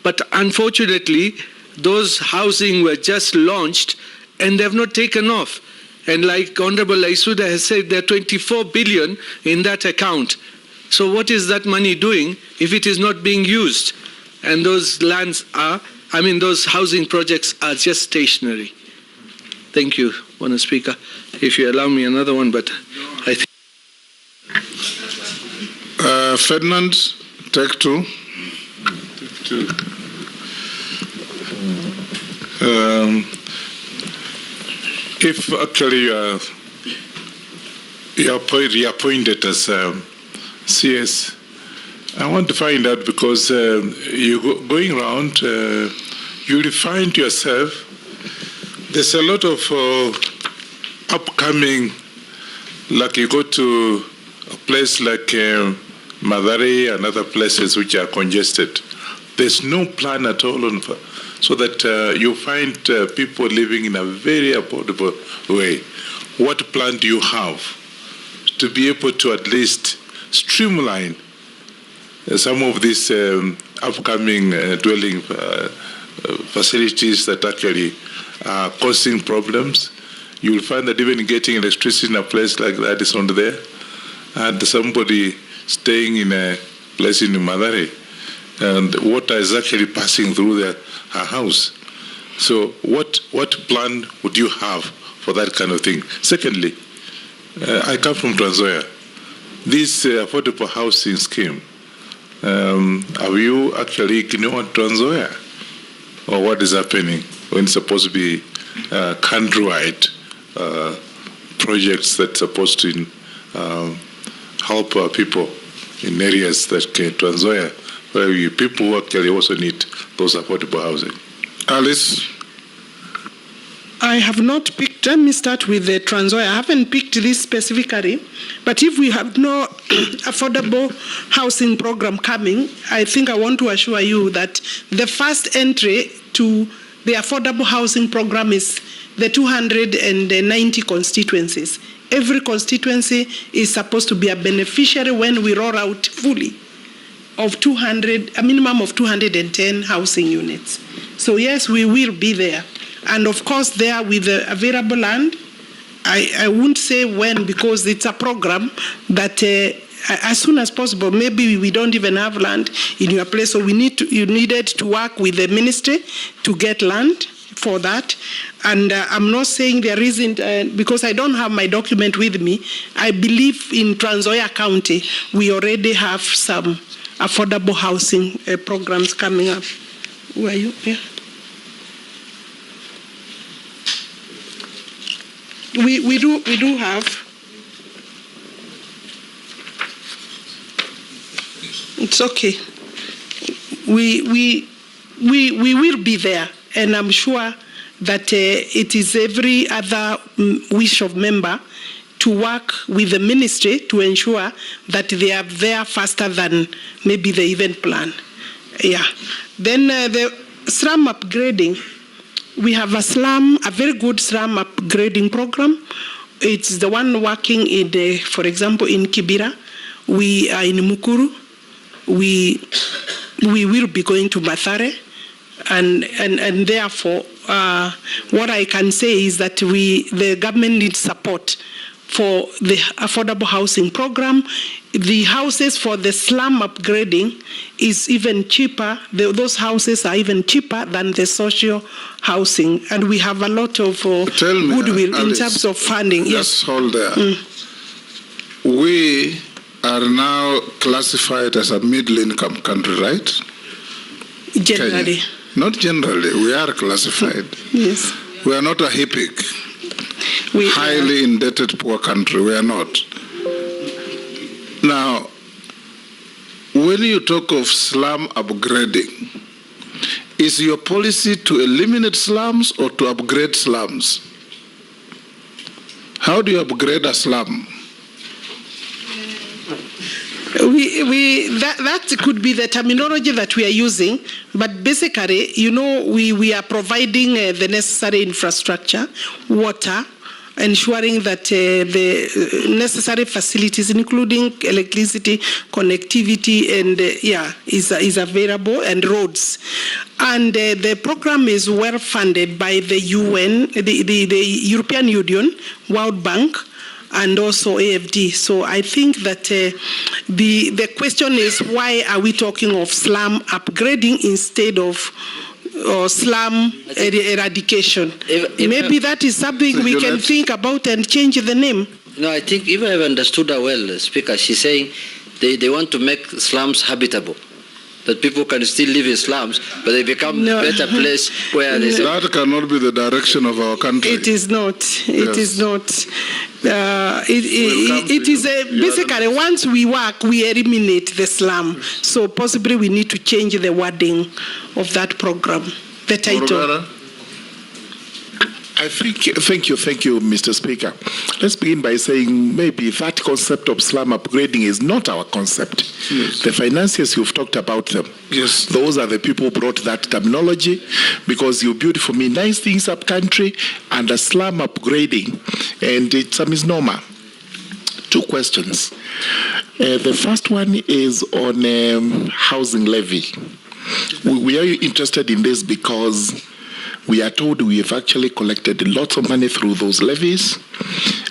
But unfortunately, those housing were just launched and they have not taken off. And like Honorable Laisuda has said, there are 24 billion in that account. So what is that money doing if it is not being used? And those lands are, those housing projects are just stationary. Thank you, Honourable Speaker. If you allow me another one, but I think... Ferdinand, take two. If actually you are reappointed as CS, I want to find out, because you going around, you will find yourself, there's a lot of upcoming, like you go to a place like Mathare and other places which are congested. There's no plan at all so that you find people living in a very affordable way. What plan do you have to be able to at least streamline some of these upcoming dwelling facilities that actually are causing problems? You will find that even getting electricity in a place like that is not there. And somebody staying in a place in Mathare, and water is actually passing through her house. So what plan would you have for that kind of thing? Secondly, I come from Trans Nzoia. This affordable housing scheme, have you actually ignored Trans Nzoia? Or what is happening when it's supposed to be countrywide projects that's supposed to help people in areas that Trans Nzoia, where people actually also need those affordable housing? Alice? I have not picked, let me start with the Trans Nzoia. I haven't picked this specifically, but if we have no affordable housing program coming, I think I want to assure you that the first entry to the affordable housing program is the 290 constituencies. Every constituency is supposed to be a beneficiary when we roll out fully of a minimum of 210 housing units. So yes, we will be there. And of course, there with the available land, I won't say when, because it's a program that as soon as possible, maybe we don't even have land in your place, so you needed to work with the ministry to get land for that. And I'm not saying there isn't, because I don't have my document with me. I believe in Trans Nzoia County, we already have some affordable housing programs coming up. Where are you? Yeah. We do have. It's okay. we will be there, and I'm sure that it is every other wish of member to work with the ministry to ensure that they are there faster than maybe they even plan. Yeah. Then the slum upgrading, we have a very good slum upgrading program. It's the one working in, for example, in Kibera. We are in Mukuru. We will be going to Mathare, and therefore, what I can say is that the government needs support for the affordable housing program. The houses for the slum upgrading is even cheaper. Those houses are even cheaper than the social housing, and we have a lot of goodwill in terms of funding. Just hold there. We are now classified as a middle-income country, right? Generally. Kenya. Not generally, we are classified. Yes. We are not a HIPIC, highly indebted poor country. We are not. Now, when you talk of slum upgrading, is your policy to eliminate slums or to upgrade slums? How do you upgrade a slum? That could be the terminology that we are using, but basically, we are providing the necessary infrastructure, water, ensuring that the necessary facilities, including electricity, connectivity, and is available, and roads. And the program is well funded by the UN, the European Union, World Bank, and also AFD. So I think that the question is, why are we talking of slum upgrading instead of slum eradication? Maybe that is something we can think about and change the name. No, I think even I've understood her well, Speaker. She's saying they want to make slums habitable, that people can still live in slums, but they become a better place where they say... That cannot be the direction of our country. It is not. It is not. It is basically, once we work, we eliminate the slum. So possibly we need to change the wording of that program, the title. I think, thank you, Mr. Speaker. Let's begin by saying maybe that concept of slum upgrading is not our concept. Yes. The financiers, you've talked about them. Yes. Those are the people who brought that terminology, because you build for me nice things up country and a slum upgrading, and it's a misnomer. Two questions. The first one is on housing levy. We are interested in this because we are told we have actually collected lots of money through those levies.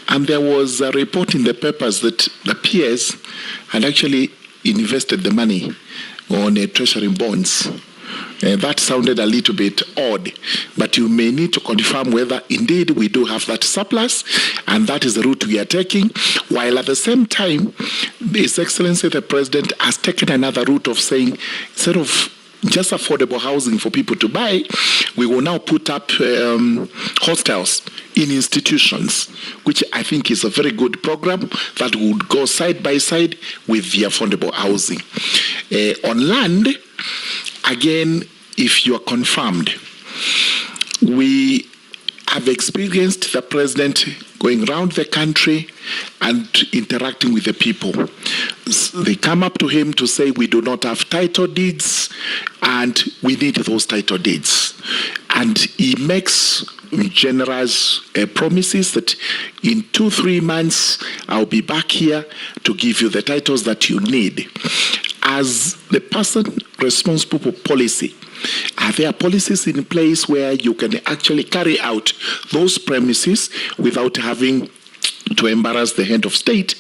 And there was a report in the papers that the PS had actually invested the money on treasury bonds. That sounded a little bit odd, but you may need to confirm whether indeed we do have that surplus, and that is the route we are taking, while at the same time, His Excellency the President has taken another route of saying, instead of just affordable housing for people to buy, we will now put up hostels in institutions, which I think is a very good program that would go side by side with the affordable housing. On land, again, if you are confirmed, we have experienced the President going around the country and interacting with the people. They come up to him to say, we do not have title deeds and we need those title deeds. And he makes generous promises that in 2-3 months I'll be back here to give you the titles that you need. As the person responsible for policy, are there policies in place where you can actually carry out those premises without having to embarrass the head of state,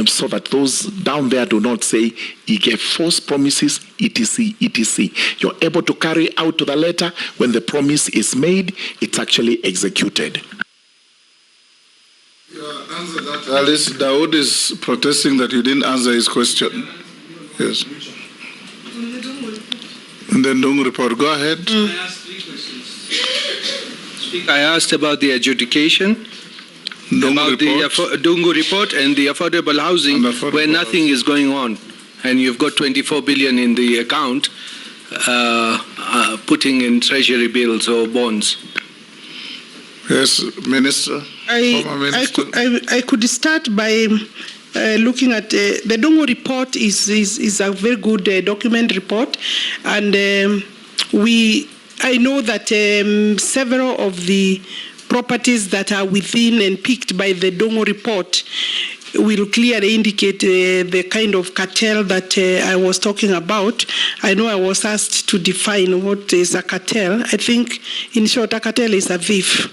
so that those down there do not say he gave false promises, etc., etc. You're able to carry out to the letter when the promise is made, it's actually executed. Answer that, Alice. Dawood is protesting that you didn't answer his question. Yes. And then Dung report. Go ahead. I asked 3 questions. Speaker, I asked about the adjudication, about the Dungu report and the affordable housing, where nothing is going on, and you've got 24 billion in the account. putting in treasury bills or bonds? Yes, Minister. Former Minister. I could start by looking at the Dongo report is a very good document report, and I know that several of the properties that are within and picked by the Dongo report will clearly indicate the kind of cartel that I was talking about. I know I was asked to define what is a cartel. I think, in short, a cartel is a thief.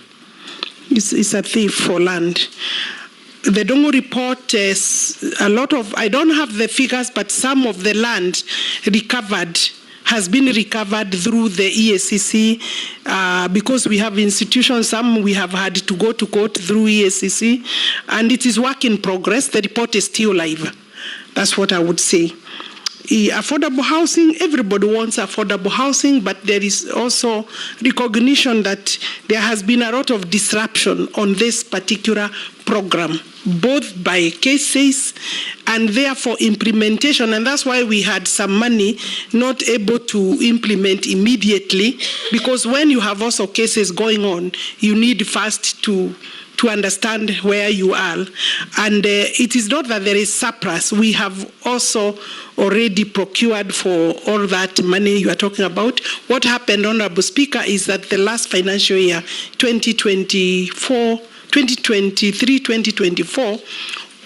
It's a thief for land. The Dongo report is a lot of, I don't have the figures, but some of the land recovered has been recovered through the EACC because we have institutions, some we have had to go to court through EACC, and it is work in progress. The report is still live. That's what I would say. Affordable housing, everybody wants affordable housing, but there is also recognition that there has been a lot of disruption on this particular program, both by cases and therefore implementation, and that's why we had some money not able to implement immediately, because when you have also cases going on, you need first to understand where you are. And it is not that there is surplus. We have also already procured for all that money you are talking about. What happened, Honorable Speaker, is that the last financial year, 2023-2024,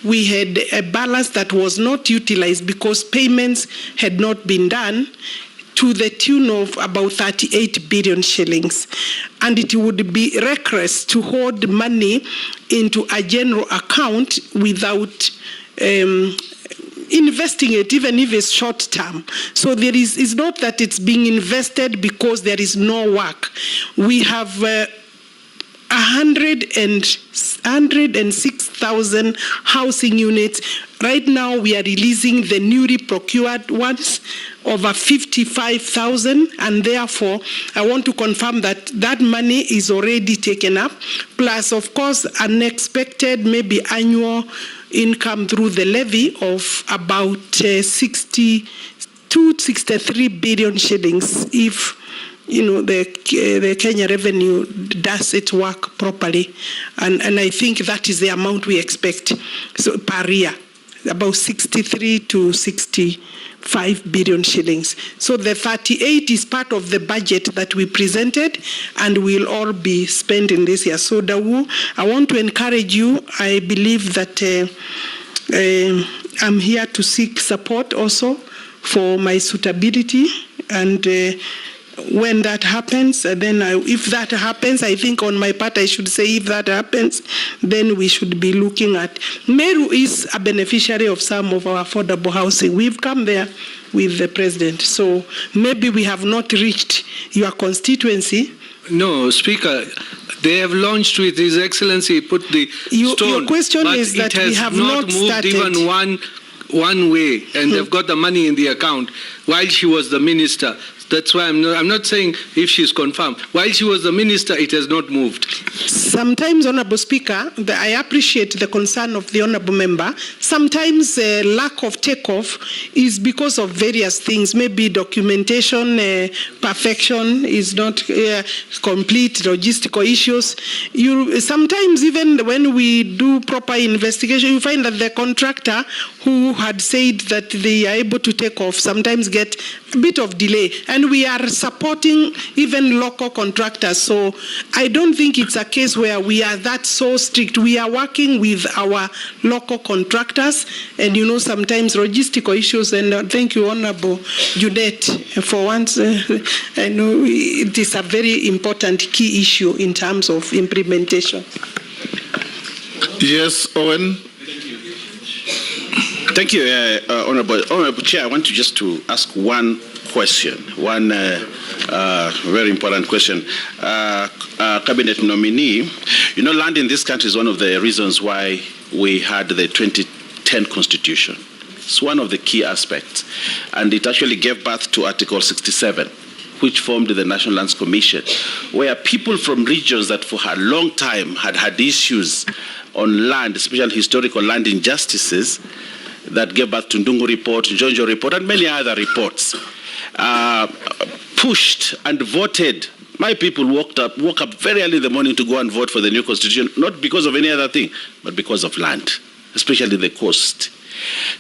we had a balance that was not utilized because payments had not been done, to the tune of about 38 billion shillings. And it would be reckless to hold money into a general account without investing it, even if it's short term. So there is, it's not that it's being invested because there is no work. We have 106,000 housing units. Right now we are releasing the newly procured ones, over 55,000, and therefore I want to confirm that that money is already taken up, plus of course unexpected maybe annual income through the levy of about 62 to 63 billion shillings if the Kenya revenue does its work properly, and I think that is the amount we expect so per year, about 63 to 65 billion shillings. So the 38 is part of the budget that we presented and will all be spent in this year. So Dawu, I want to encourage you. I believe that I'm here to seek support also for my suitability, and when that happens, then if that happens, I think on my part I should say if that happens, then we should be looking at. Meru is a beneficiary of some of our affordable housing. We've come there with the president, so maybe we have not reached your constituency. No, Speaker, they have launched with His Excellency, put the stone. Your question is that we have not moved started. Even one way, and they've got the money in the account while she was the minister. That's why I'm not saying if she's confirmed. While she was the minister, it has not moved. Sometimes, Honourable Speaker, I appreciate the concern of the Honourable Member. Sometimes lack of takeoff is because of various things. Maybe documentation, perfection is not complete, logistical issues. Sometimes even when we do proper investigation, you find that the contractor who had said that they are able to take off sometimes get a bit of delay. And we are supporting even local contractors. So I don't think it's a case where we are that so strict. We are working with our local contractors, and sometimes logistical issues. And thank you, Honorable Judet, for once. I know it is a very important key issue in terms of implementation. Yes, Owen. Thank you, Honorable Chair. I want to ask one question, one very important question. Cabinet nominee, land in this country is one of the reasons why we had the 2010 Constitution. It's one of the key aspects, and it actually gave birth to Article 67, which formed the National Lands Commission, where people from regions that for a long time had issues on land, especially historical land injustices, that gave birth to Ndungu Report, Njonjo Report, and many other reports. pushed and voted. My people woke up very early in the morning to go and vote for the new constitution, not because of any other thing, but because of land, especially the coast.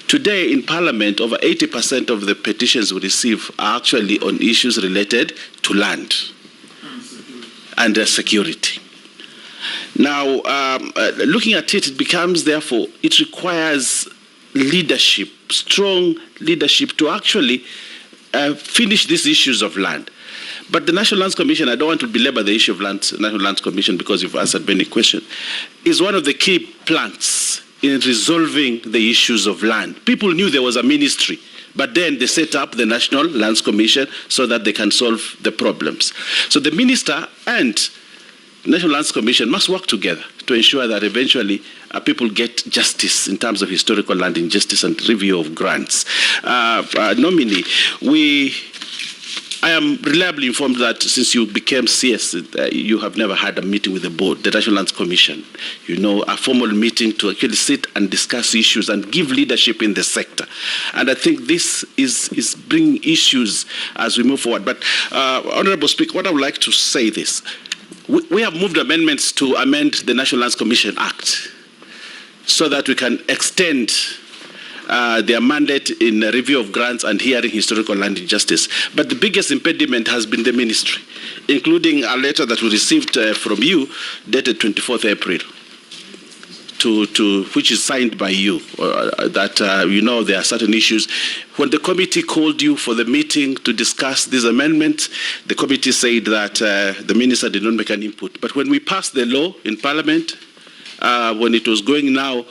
Today in Parliament, over 80% of the petitions we receive are actually on issues related to land and security. Now, looking at it, it becomes, therefore, it requires leadership, strong leadership to actually finish these issues of land. But the National Lands Commission, I don't want to belabor the issue of National Lands Commission because you've answered many questions, is one of the key planks in resolving the issues of land. People knew there was a ministry, but then they set up the National Lands Commission so that they can solve the problems. So the minister and National Lands Commission must work together to ensure that eventually people get justice in terms of historical land injustice and review of grants. Nominally, I am reliably informed that since you became CS, you have never had a meeting with the board, the National Lands Commission. You know, a formal meeting to actually sit and discuss issues and give leadership in the sector. And I think this is bringing issues as we move forward. But, Honorable Speaker, what I would like to say this. We have moved amendments to amend the National Lands Commission Act so that we can extend their mandate in review of grants and hearing historical land injustice. But the biggest impediment has been the ministry, including a letter that we received from you dated 24th April, which is signed by you, that you know there are certain issues. When the committee called you for the meeting to discuss these amendments, the committee said that the minister did not make an input. But when we passed the law in Parliament, when it was going now,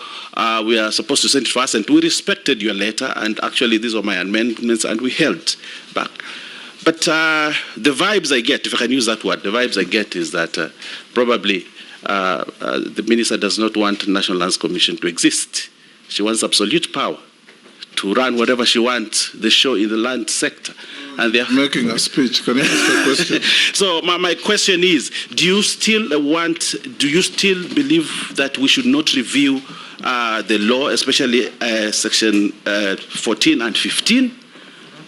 we are supposed to send it first, and we respected your letter, and actually these are my amendments, and we held back. But the vibes I get, if I can use that word, the vibes I get is that probably the minister does not want the National Lands Commission to exist. She wants absolute power to run whatever she wants, the show in the land sector. And they're making a speech. Can I ask a question? So my question is, do you still believe that we should not review the law, especially section 14 and 15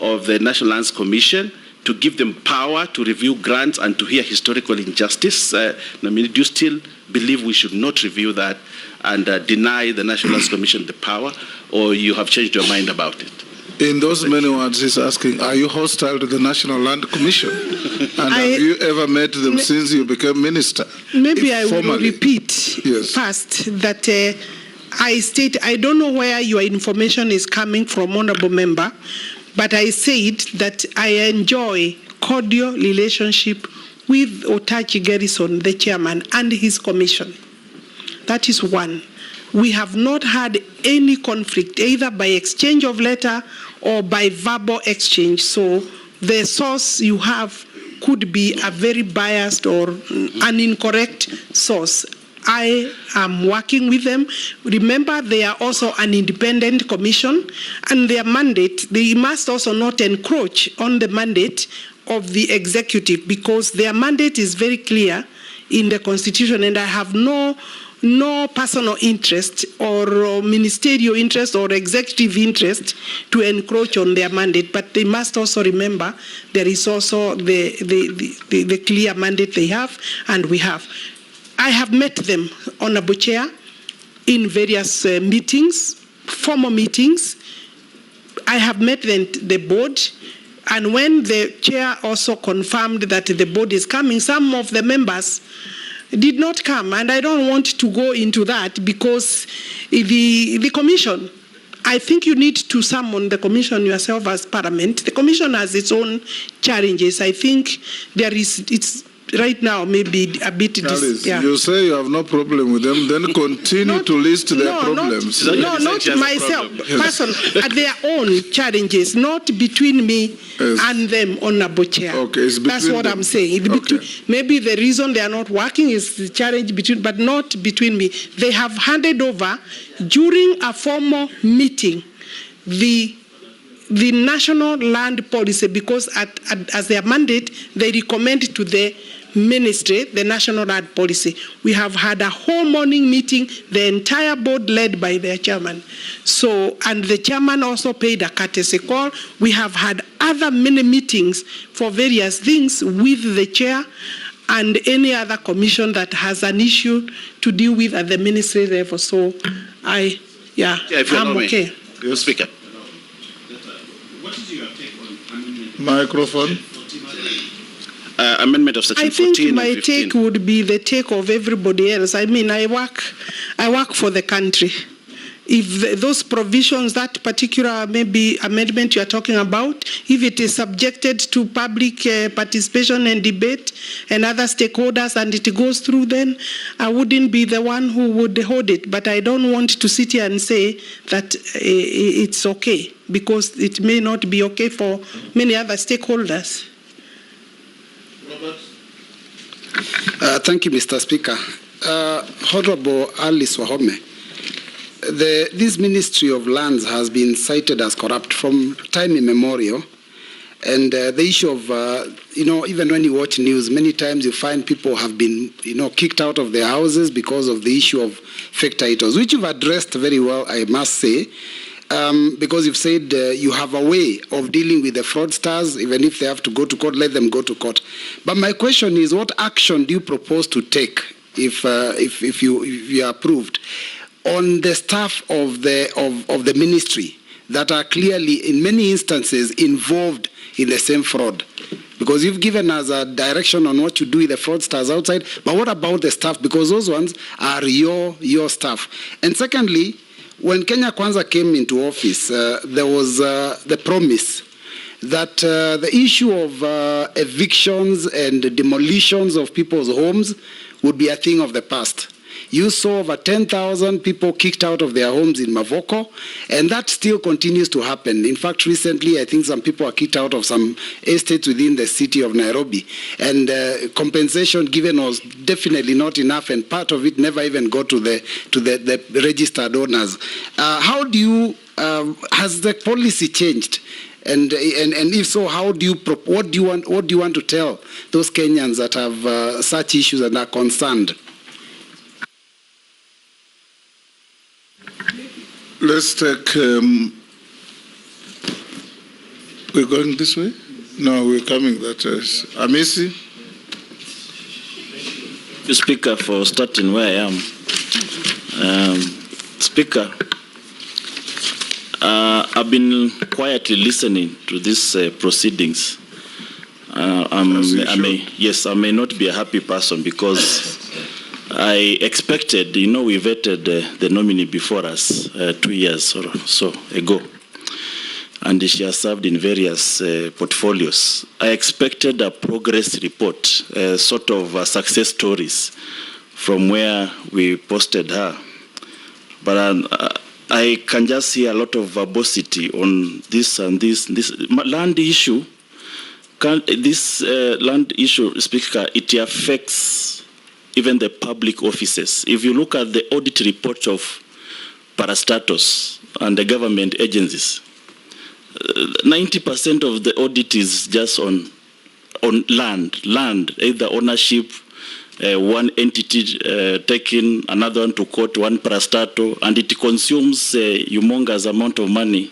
of the National Lands Commission, to give them power to review grants and to hear historical injustice? I mean, do you still believe we should not review that and deny the National Lands Commission the power, or you have changed your mind about it? In those many words, he's asking, are you hostile to the National Land Commission? And have you ever met them since you became minister? Maybe I will repeat first that I don't know where your information is coming from, Honourable Member, but I said that I enjoy cordial relationship with Otachi Garrison, the chairman, and his commission. That is one. We have not had any conflict, either by exchange of letter or by verbal exchange. So the source you have could be a very biased or an incorrect source. I am working with them. Remember, they are also an independent commission, and their mandate, they must also not encroach on the mandate of the executive, because their mandate is very clear in the Constitution, and I have no personal interest or ministerial interest or executive interest to encroach on their mandate. But they must also remember there is also the clear mandate they have and we have. I have met them, Honourable Chair, in various meetings, formal meetings. I have met the board, and when the chair also confirmed that the board is coming, some of the members did not come, and I don't want to go into that because the commission, I think you need to summon the commission yourself as Parliament. The commission has its own challenges. I think it's right now maybe a bit... You say you have no problem with them, then continue to list their problems. Not myself, person, their own challenges, not between me and them, Honourable Chair. Okay, that's what I'm saying. Maybe the reason they are not working is the challenge between, but not between me. They have handed over, during a formal meeting, the national land policy, because as their mandate, they recommend to the ministry, the National Land Policy. We have had a whole morning meeting, the entire board led by their chairman. So, and the chairman also paid a courtesy call. We have had other mini meetings for various things with the chair and any other commission that has an issue to deal with at the ministry level. So, I'm okay. Mr. Speaker. What is your take on microphone? Amendment of Section 14 I think my and 15. take would be the take of everybody else. I mean, I work for the country. If those provisions, that particular maybe amendment you are talking about, if it is subjected to public participation and debate and other stakeholders and it goes through, then I wouldn't be the one who would hold it. But I don't want to sit here and say that it's okay, because it may not be okay for many other stakeholders. Thank you, Mr. Speaker. Honorable Alice Wahome, this Ministry of Lands has been cited as corrupt from time immemorial. And the issue of, even when you watch news, many times you find people have been, kicked out of their houses because of the issue of fake titles, which you've addressed very well, I must say. Because you've said you have a way of dealing with the fraudsters. Even if they have to go to court, let them go to court. But my question is, what action do you propose to take if you are approved on the staff of the ministry that are clearly, in many instances, involved in the same fraud? Because you've given us a direction on what you do with the fraudsters outside, but what about the staff? Because those ones are your staff. And secondly, when Kenya Kwanza came into office, there was the promise that the issue of evictions and demolitions of people's homes would be a thing of the past. You saw over 10,000 people kicked out of their homes in Mavoko, and that still continues to happen. In fact, recently, I think some people are kicked out of some estates within the city of Nairobi, and compensation given was definitely not enough, and part of it never even got to the registered owners. How do you, has the policy changed? And if so, what do you want to tell those Kenyans that have such issues and are concerned? Let's take, we're going this way? No, we're coming that way. Amisi? Thank you, Speaker, for starting where I am. Speaker, I've been quietly listening to these proceedings. I may not be a happy person because I expected, we vetted the nominee before us 2 years or so ago, and she has served in various portfolios. I expected a progress report, sort of success stories from where we posted her. But I can just see a lot of verbosity on this and this land issue. This land issue, Speaker, it affects even the public offices. If you look at the audit report of parastatus and the government agencies, 90% of the audit is just on land, either ownership, one entity taking another one to court, one parastato, and it consumes a humongous amount of money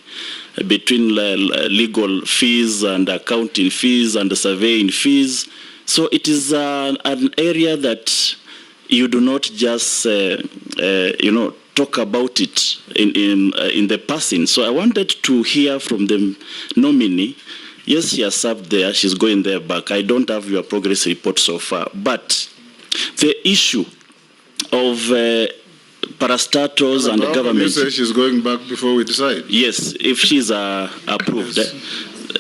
between legal fees and accounting fees and surveying fees. So it is an area that you do not just, talk about it in the passing. So I wanted to hear from the nominee. Yes, she has served there. She's going there back. I don't have your progress report so far. But the issue of parastatals and the government. You say she's going back before we decide? Yes, if she's approved. Yes.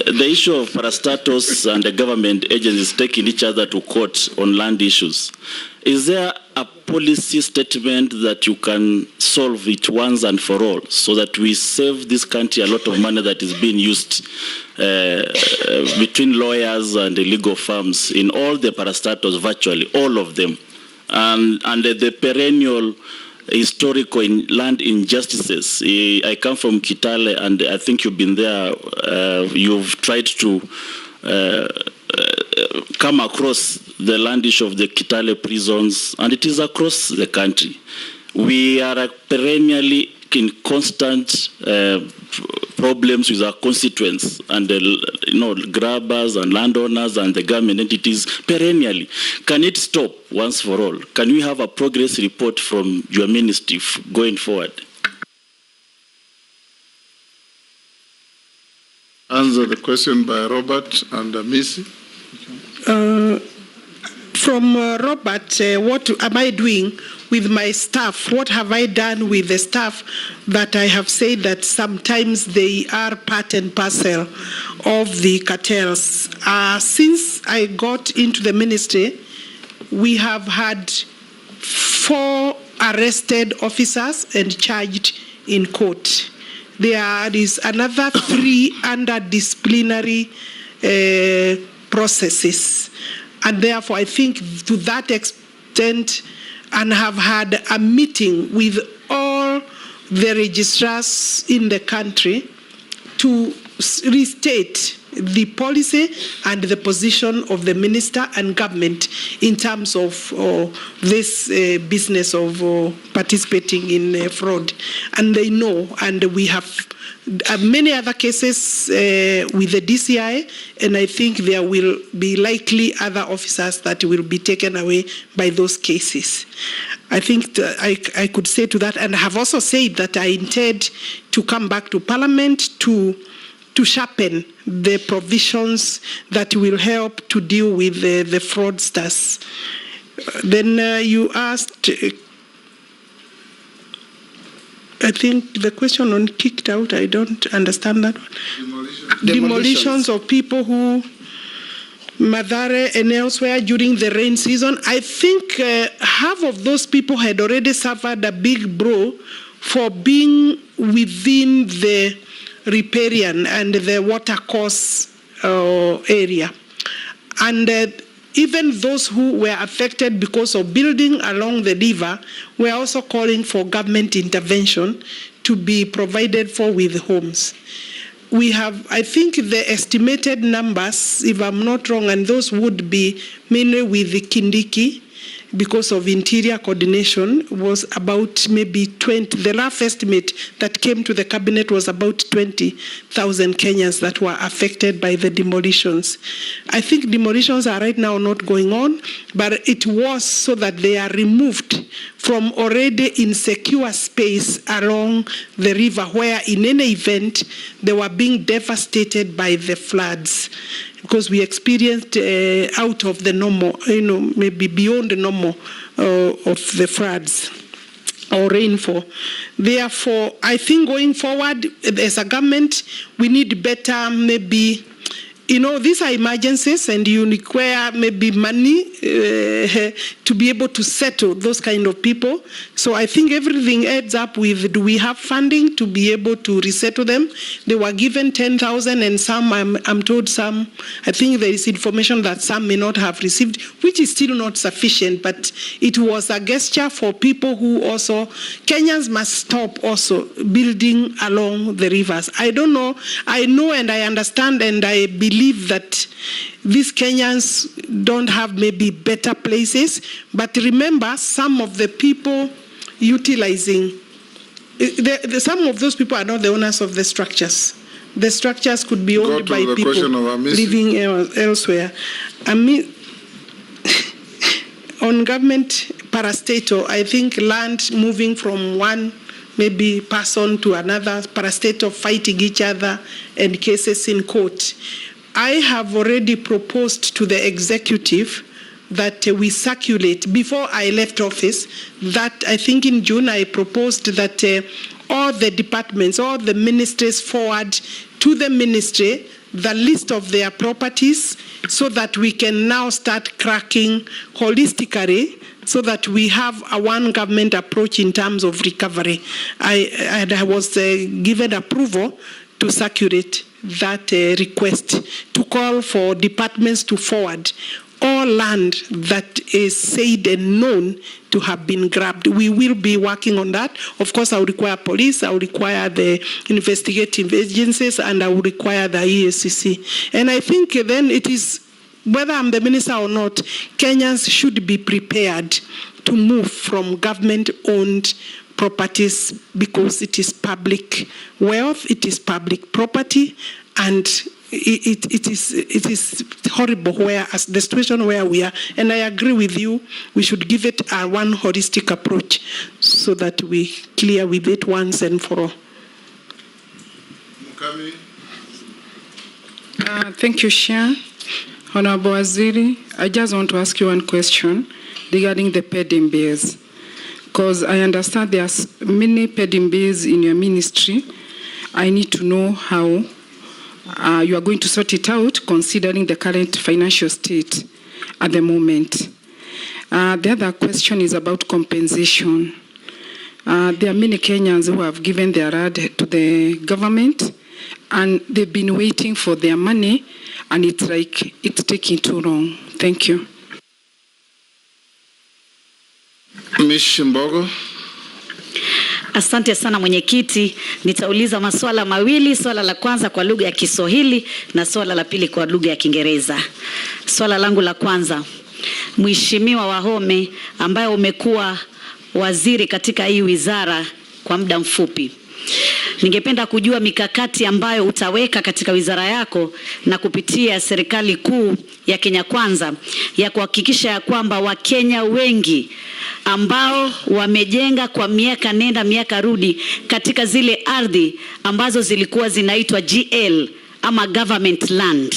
The issue of parastatus and the government agencies taking each other to court on land issues, is there a policy statement that you can solve it once and for all so that we save this country a lot of money that is being used between lawyers and the legal firms in all the parastatus, virtually all of them, and the perennial historical land injustices. I come from Kitale, and I think you've been there. You've tried to come across the land issue of the Kitale prisons, and it is across the country. We are perennially in constant problems with our constituents and grabbers and landowners and the government entities perennially. Can it stop once for all? Can we have a progress report from your ministry going forward? Answer the question by Robert and Missy. From Robert, what am I doing with my staff? What have I done with the staff that I have said that sometimes they are part and parcel of the cartels? Since I got into the ministry, we have had 4 arrested officers and charged in court. There is another 3 under disciplinary processes. And therefore, I think to that extent, and have had a meeting with all the registrars in the country to restate the policy and the position of the minister and government in terms of this business of participating in fraud. And they know, and we have many other cases with the DCI, and I think there will be likely other officers that will be taken away by those cases. I think I could say to that, and I have also said that I intend to come back to Parliament to sharpen the provisions that will help to deal with the fraudsters. Then you asked, I think the question on kicked out, I don't understand that one. Demolitions of people who, Mathare and elsewhere during the rain season. I think half of those people had already suffered a big blow for being within the riparian and the watercourse area. And even those who were affected because of building along the river were also calling for government intervention to be provided for with homes. We have, I think the estimated numbers, if I'm not wrong, and those would be mainly with the Kindiki, because of interior coordination, was about maybe 20. The rough estimate that came to the cabinet was about 20,000 Kenyans that were affected by the demolitions. I think demolitions are right now not going on, but it was so that they are removed from already insecure space along the river, where in any event they were being devastated by the floods, because we experienced out of the normal, maybe beyond the normal of the floods or rainfall. Therefore, I think going forward, as a government, we need better, maybe, these are emergencies and you require maybe money to be able to settle those kind of people. So I think everything adds up with, do we have funding to be able to resettle them? They were given 10,000 and some, I'm told some, I think there is information that some may not have received, which is still not sufficient, but it was a gesture for people who also, Kenyans must stop also building along the rivers. I don't know, I know and I understand and I believe that these Kenyans don't have maybe better places, but remember some of the people utilizing, some of those people are not the owners of the structures. The structures could be owned by people living elsewhere. I mean, on government parastatal, I think land moving from one maybe person to another, parastatal fighting each other and cases in court. I have already proposed to the executive that we circulate, before I left office, that I think in June I proposed that all the departments, all the ministries forward to the ministry the list of their properties so that we can now start cracking holistically so that we have a one government approach in terms of recovery. I was given approval to circulate that request to call for departments to forward all land that is said and known to have been grabbed. We will be working on that. Of course, I will require police, I will require the investigative agencies, and I will require the EACC. And I think then it is whether I'm the minister or not, Kenyans should be prepared to move from government-owned properties because it is public wealth, it is public property, and it is horrible where, as the situation where we are. And I agree with you, we should give it a one holistic approach so that we clear with it once and for all. Thank you, Chair. Honorable Waziri, I just want to ask you one question regarding the pending bills, because I understand there are many pending bills in your ministry. I need to know how you are going to sort it out, considering the current financial state at the moment. The other question is about compensation. There are many Kenyans who have given their ad to the government, and they've been waiting for their money, and it's like it's taking too long. Thank you. Ms. Shimbogo. Asante sana mwenyekiti, nitauliza maswala mawili, swala la kwanza kwa lugha ya Kiswahili na swala la pili kwa lugha ya Kiingereza. Swala langu la kwanza, Mheshimiwa Wahome ambaye umekuwa waziri katika hii wizara kwa muda mfupi, ningependa kujua mikakati ambayo utaweka katika wizara yako na kupitia serikali kuu ya Kenya Kwanza ya kuhakikisha ya kwamba Wakenya wengi ambao wamejenga kwa miaka nenda miaka rudi katika zile ardhi ambazo zilikuwa zinaitwa GL ama government land,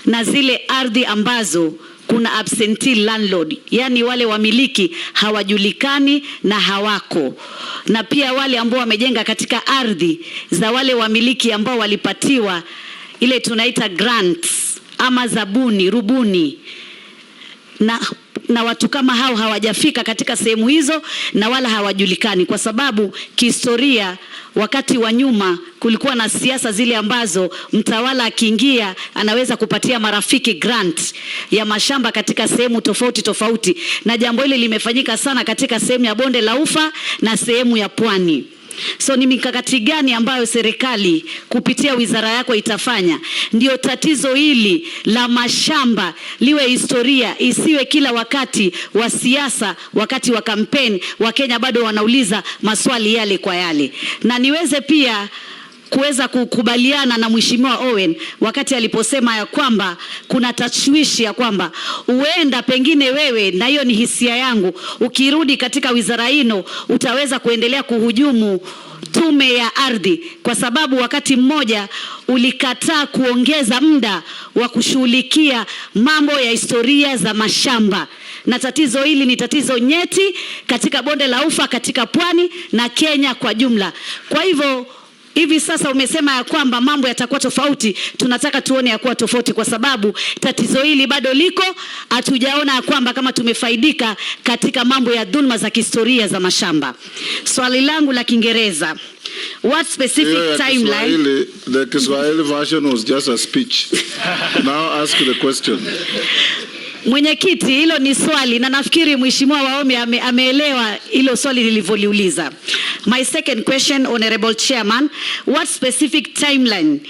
na zile ardhi ambazo kuna absentee landlord, yani wale wamiliki hawajulikani na hawako, na pia wale ambao wamejenga katika ardhi za wale wamiliki ambao walipatiwa ile tunaita grants ama zabuni, rubuni, na watu kama hao hawajafika katika sehemu hizo na wala hawajulikani, kwa sababu kihistoria wakati wa nyuma kulikuwa na siasa zile ambazo mtawala akiingia anaweza kupatia marafiki grant ya mashamba katika sehemu tofauti tofauti, na jambo hili limefanyika sana katika sehemu ya Bonde la Ufa na sehemu ya Pwani. So ni mikakati gani ambayo serikali kupitia wizara yako itafanya ndio tatizo hili la mashamba liwe historia, isiwe kila wakati wa siasa, wakati wa kampeni Wakenya bado wanauliza maswali yale kwa yale. Na niweze pia kuweza kukubaliana na Mheshimiwa Owen wakati aliposema ya kwamba kuna tashwishi ya kwamba huenda pengine wewe, na hiyo ni hisia yangu, ukirudi katika wizara hino utaweza kuendelea kuhujumu tume ya ardhi, kwa sababu wakati mmoja ulikataa kuongeza muda wa kushughulikia mambo ya historia za mashamba, na tatizo hili ni tatizo nyeti katika Bonde la Ufa, katika Pwani na Kenya kwa jumla. Kwa hivyo hivi sasa umesema ya kwamba mambo yatakuwa tofauti, tunataka tuone ya kuwa tofauti, kwa sababu tatizo hili bado liko, hatujaona ya kwamba kama tumefaidika katika mambo ya dhulma za kihistoria za mashamba. Swali langu la Kiingereza, what specific timeline? The Kiswahili version was just a speech. Now ask the question. Mwenyekiti, hilo ni swali na nafikiri Mheshimiwa Wahome ameelewa hilo swali nilivyoliuliza. My second question, Honorable Chairman, what specific timeline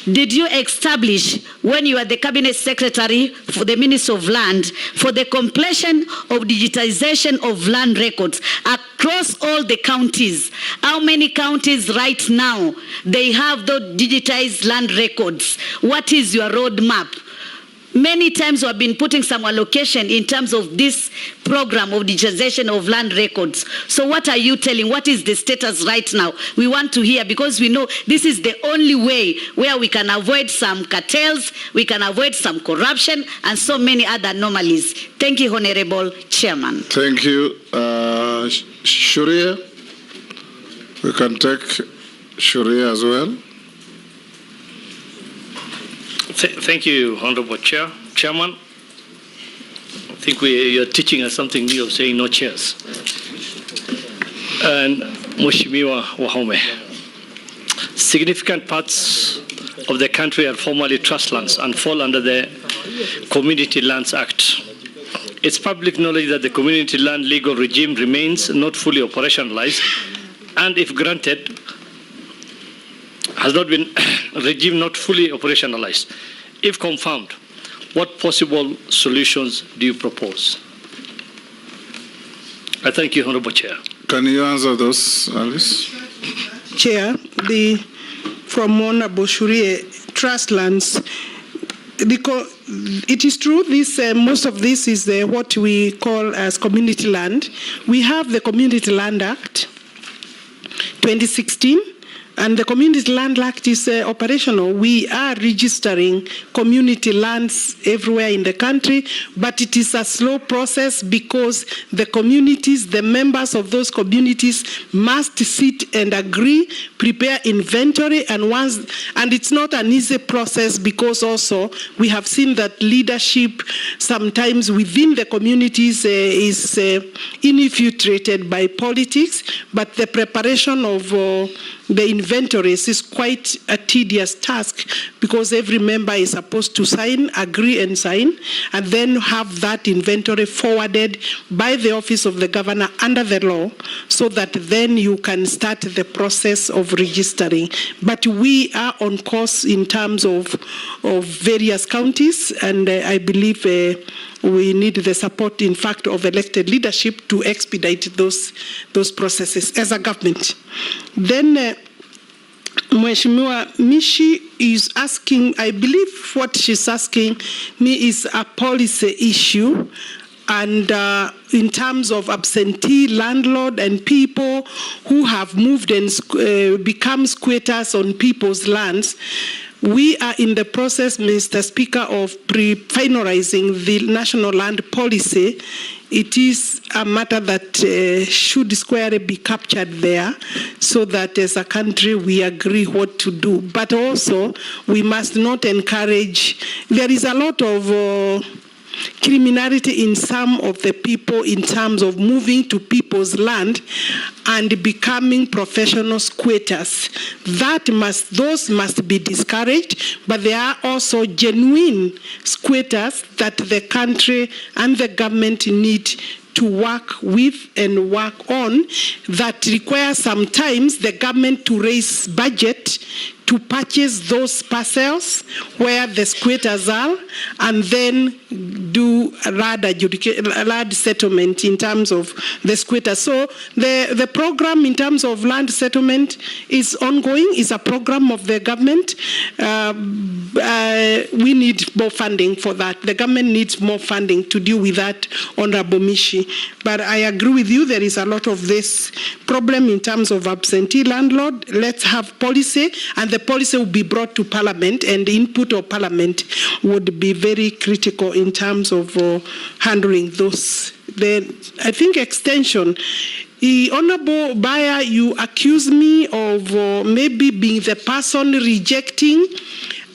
did you establish when you were the Cabinet Secretary for the Ministry of Land for the completion of digitization of land records across all the counties? How many counties right now they have those digitized land records? What is your roadmap? Many times we have been putting some allocation in terms of this program of digitization of land records. So what are you telling? What is the status right now? We want to hear, because we know this is the only way where we can avoid some cartels, we can avoid some corruption and so many other anomalies. Thank you, Honorable Chairman. Thank you. Shuria, we can take Shuria as well. Thank you, Honorable Chairman. I think you're teaching us something new of saying no chairs. And Mheshimiwa Wahome, significant parts of the country are formerly trust lands and fall under the Community Lands Act. It's public knowledge that the community land legal regime remains not fully operationalized, and if granted, has not been regime not fully operationalized. If confirmed, What possible solutions do you propose? I thank you, Honorable Chair. Can you answer those, Alice? Chair, from Honorable Shurie, trust lands, because it is true, most of this is what we call as community land. We have the Community Land Act 2016, and the Community Land Act is operational. We are registering community lands everywhere in the country, but it is a slow process because the communities, the members of those communities must sit and agree, prepare inventory, and it's not an easy process because also we have seen that leadership sometimes within the communities is infiltrated by politics, but the preparation of the inventories is quite a tedious task because every member is supposed to agree and sign, and then have that inventory forwarded by the office of the governor under the law so that then you can start the process of registering. But we are on course in terms of various counties, and I believe we need the support, in fact, of elected leadership to expedite those processes as a government. Then Mheshimiwa Mishi is asking, I believe what she's asking me is a policy issue, and in terms of absentee landlord and people who have moved and become squatters on people's lands. We are in the process, Mr. Speaker, of finalizing the national land policy. It is a matter that should squarely be captured there so that as a country we agree what to do. But also we must not encourage, there is a lot of criminality in some of the people in terms of moving to people's land and becoming professional squatters. Those must be discouraged, but there are also genuine squatters that the country and the government need to work with and work on, that require sometimes the government to raise budget to purchase those parcels where the squatters are, and then do a land settlement in terms of the squatters. So the program in terms of land settlement is ongoing, is a program of the government. We need more funding for that. The government needs more funding to deal with that, Honorable Mishi. But I agree with you, there is a lot of this problem in terms of absentee landlord. Let's have policy, and the policy will be brought to Parliament, and the input of Parliament would be very critical in terms of handling those. Then I think extension. Honorable Bayer, you accuse me of maybe being the person rejecting.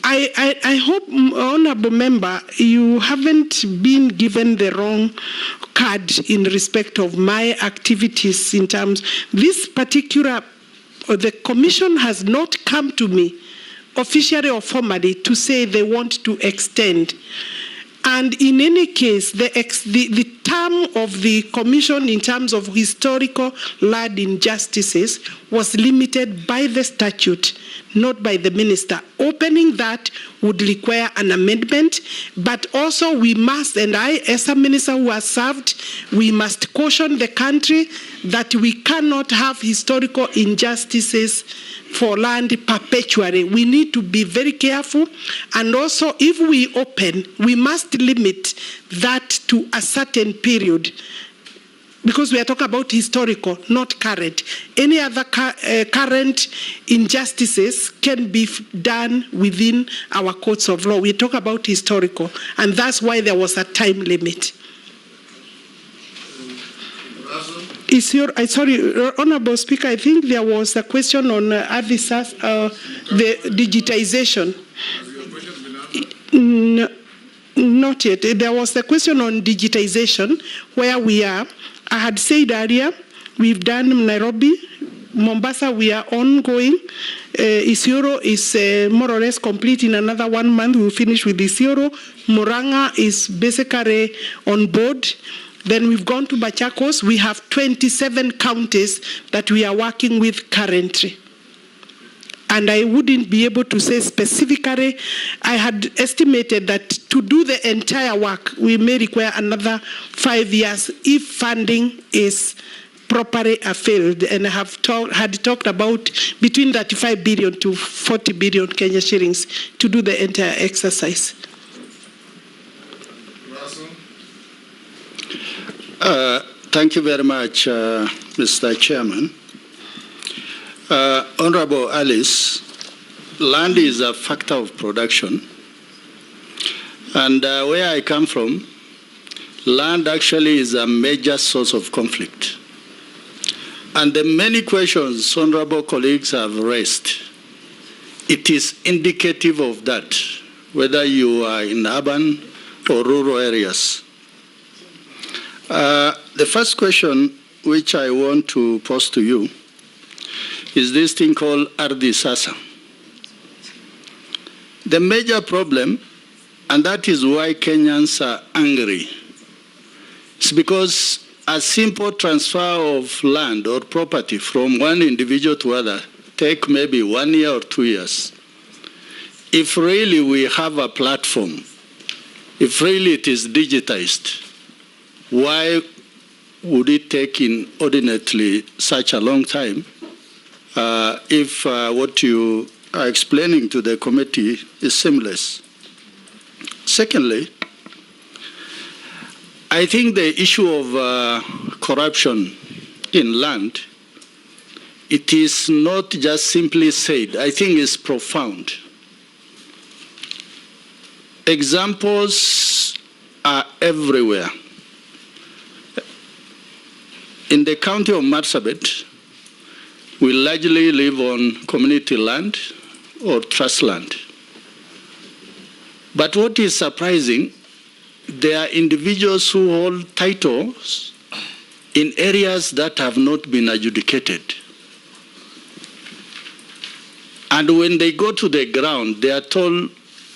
I hope, Honorable Member, you haven't been given the wrong card in respect of my activities in terms. This particular, the Commission has not come to me officially or formally to say they want to extend. And in any case, the term of the Commission in terms of historical land injustices was limited by the statute, not by the minister. Opening that would require an amendment, but also we must, and I, as a minister who has served, we must caution the country that we cannot have historical injustices for land perpetually. We need to be very careful, and also if we open, we must limit that to a certain period, because we are talking about historical, not current. Any other current injustices can be done within our courts of law. We talk about historical, and that's why there was a time limit. Sorry, Honorable Speaker, I think there was a question on the digitization. No, not yet. There was a question on digitization, where we are. I had said earlier, we've done Nairobi, Mombasa, we are ongoing. Isiolo is more or less complete. In another 1 month, we'll finish with Isiolo. Murang'a is basically on board. Then we've gone to Machakos. We have 27 counties that we are working with currently. and I wouldn't be able to say specifically. I had estimated that to do the entire work, we may require another 5 years if funding is properly availed, and I have had talked about between 35 billion to 40 billion Kenya shillings to do the entire exercise. Thank you very much, Mr. Chairman. Honorable Alice, land is a factor of production. And where I come from, land actually is a major source of conflict. And the many questions honorable colleagues have raised, it is indicative of that, whether you are in urban or rural areas. The first question which I want to pose to you is this thing called Ardhi Sasa. The major problem, and that is why Kenyans are angry, is because a simple transfer of land or property from one individual to other take maybe 1 year or 2 years. If really we have a platform, if really it is digitized, why would it take inordinately such a long time if what you are explaining to the committee is seamless? Secondly, I think the issue of corruption in land, it is not just simply said. I think it's profound. Examples are everywhere. In the county of Marsabit, we largely live on community land or trust land. But what is surprising, there are individuals who hold titles in areas that have not been adjudicated. And when they go to the ground, they are told,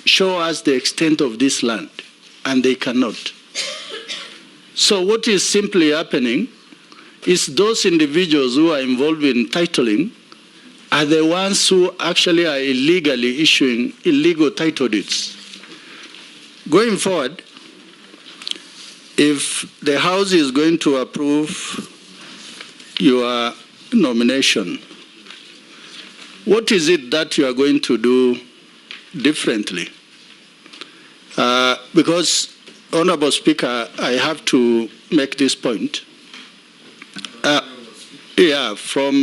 show us the extent of this land, and they cannot. So what is simply happening is those individuals who are involved in titling are the ones who actually are illegally issuing illegal title deeds. Going forward, if the House is going to approve your nomination, what is it that you are going to do differently? Because, Honorable Speaker, I have to make this point. From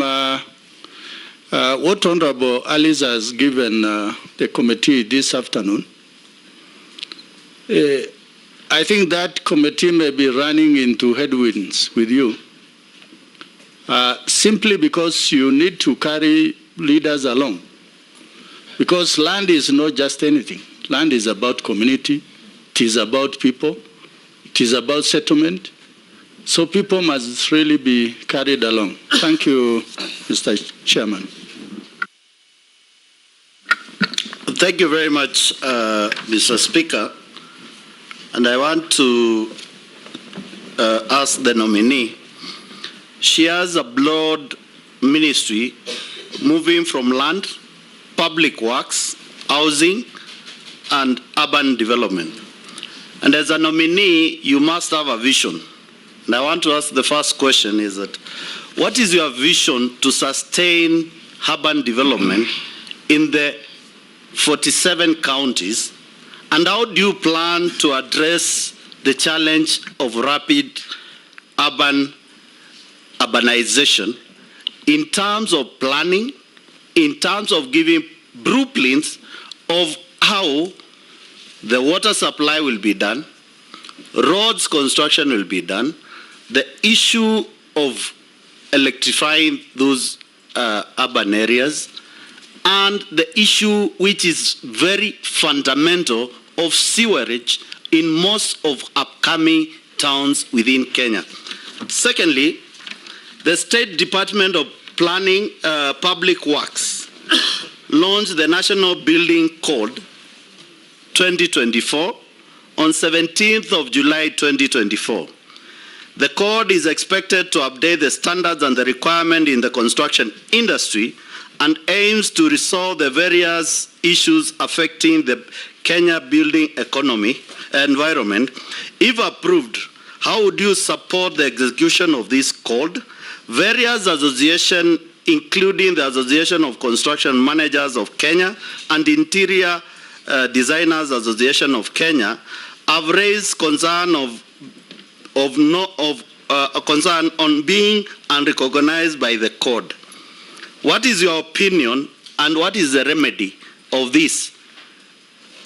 what Honorable Alice has given the committee this afternoon, I think that committee may be running into headwinds with you, simply because you need to carry leaders along. Because land is not just anything. Land is about community, it is about people, it is about settlement. So people must really be carried along. Thank you, Mr. Chairman. Thank you very much, Mr. Speaker. And I want to ask the nominee. She has a broad ministry moving from land, public works, housing, and urban development. And as a nominee, you must have a vision. And I want to ask the first question is that, what is your vision to sustain urban development in the 47 counties, and how do you plan to address the challenge of rapid urbanization in terms of planning, in terms of giving blueprints of how the water supply will be done, roads construction will be done, the issue of electrifying those urban areas, and the issue which is very fundamental of sewerage in most of upcoming towns within Kenya. Secondly, the State Department of Planning Public Works launched the National Building Code 2024 on 17th of July 2024. The code is expected to update the standards and the requirement in the construction industry and aims to resolve the various issues affecting the Kenya building economy environment. If approved, how would you support the execution of this code? Various associations, including the Association of Construction Managers of Kenya and Interior Designers Association of Kenya, have raised concern concern on being unrecognized by the code. What is your opinion and what is the remedy of this?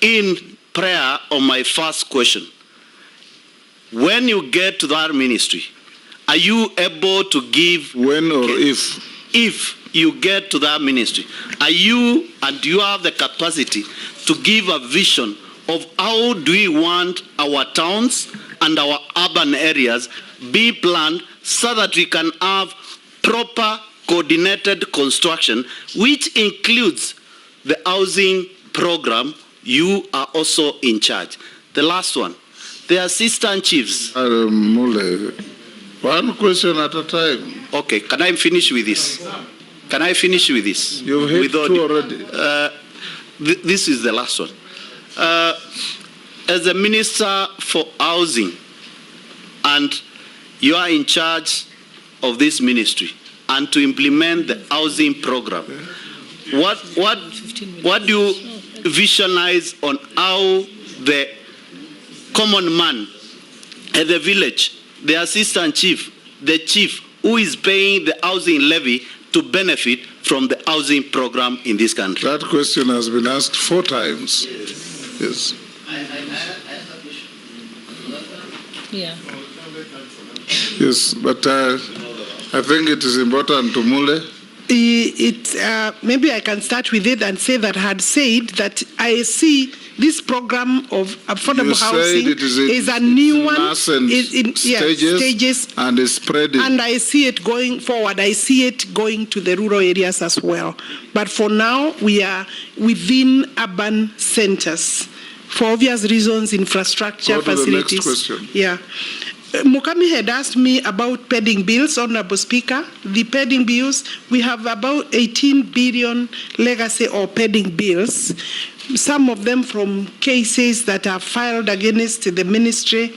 In prayer on my first question, when you get to that ministry, are you able to give... When or if? If you get to that ministry, are you and do you have the capacity to give a vision of how do we want our towns and our urban areas be planned so that we can have proper coordinated construction, which includes the housing program? You are also in charge. The last one, the assistant chiefs. One question at a time. Okay, can I finish with this? Can I finish with this? You've hit two already. This is the last one. As a minister for housing, and you are in charge of this ministry, and to implement the housing program, what do you visualize on how the common man at the village, the assistant chief, the chief who is paying the housing levy to benefit from the housing program in this country? That question has been asked 4 times. Yes. Yeah. Yes, but I think it is important to Mule. Maybe I can start with it and say that I had said that I see this program of affordable housing is a new one. Stages and is spreading. And I see it going forward. I see it going to the rural areas as well. But for now, we are within urban centers. For obvious reasons, infrastructure, facilities. The next question. Yeah. Mukami had asked me about pending bills, Honorable Speaker. The pending bills, we have about 18 billion legacy or pending bills, some of them from cases that are filed against the ministry.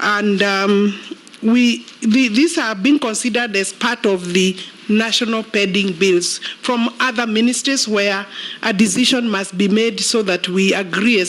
And these are being considered as part of the national pending bills from other ministries where a decision must be made so that we agree as a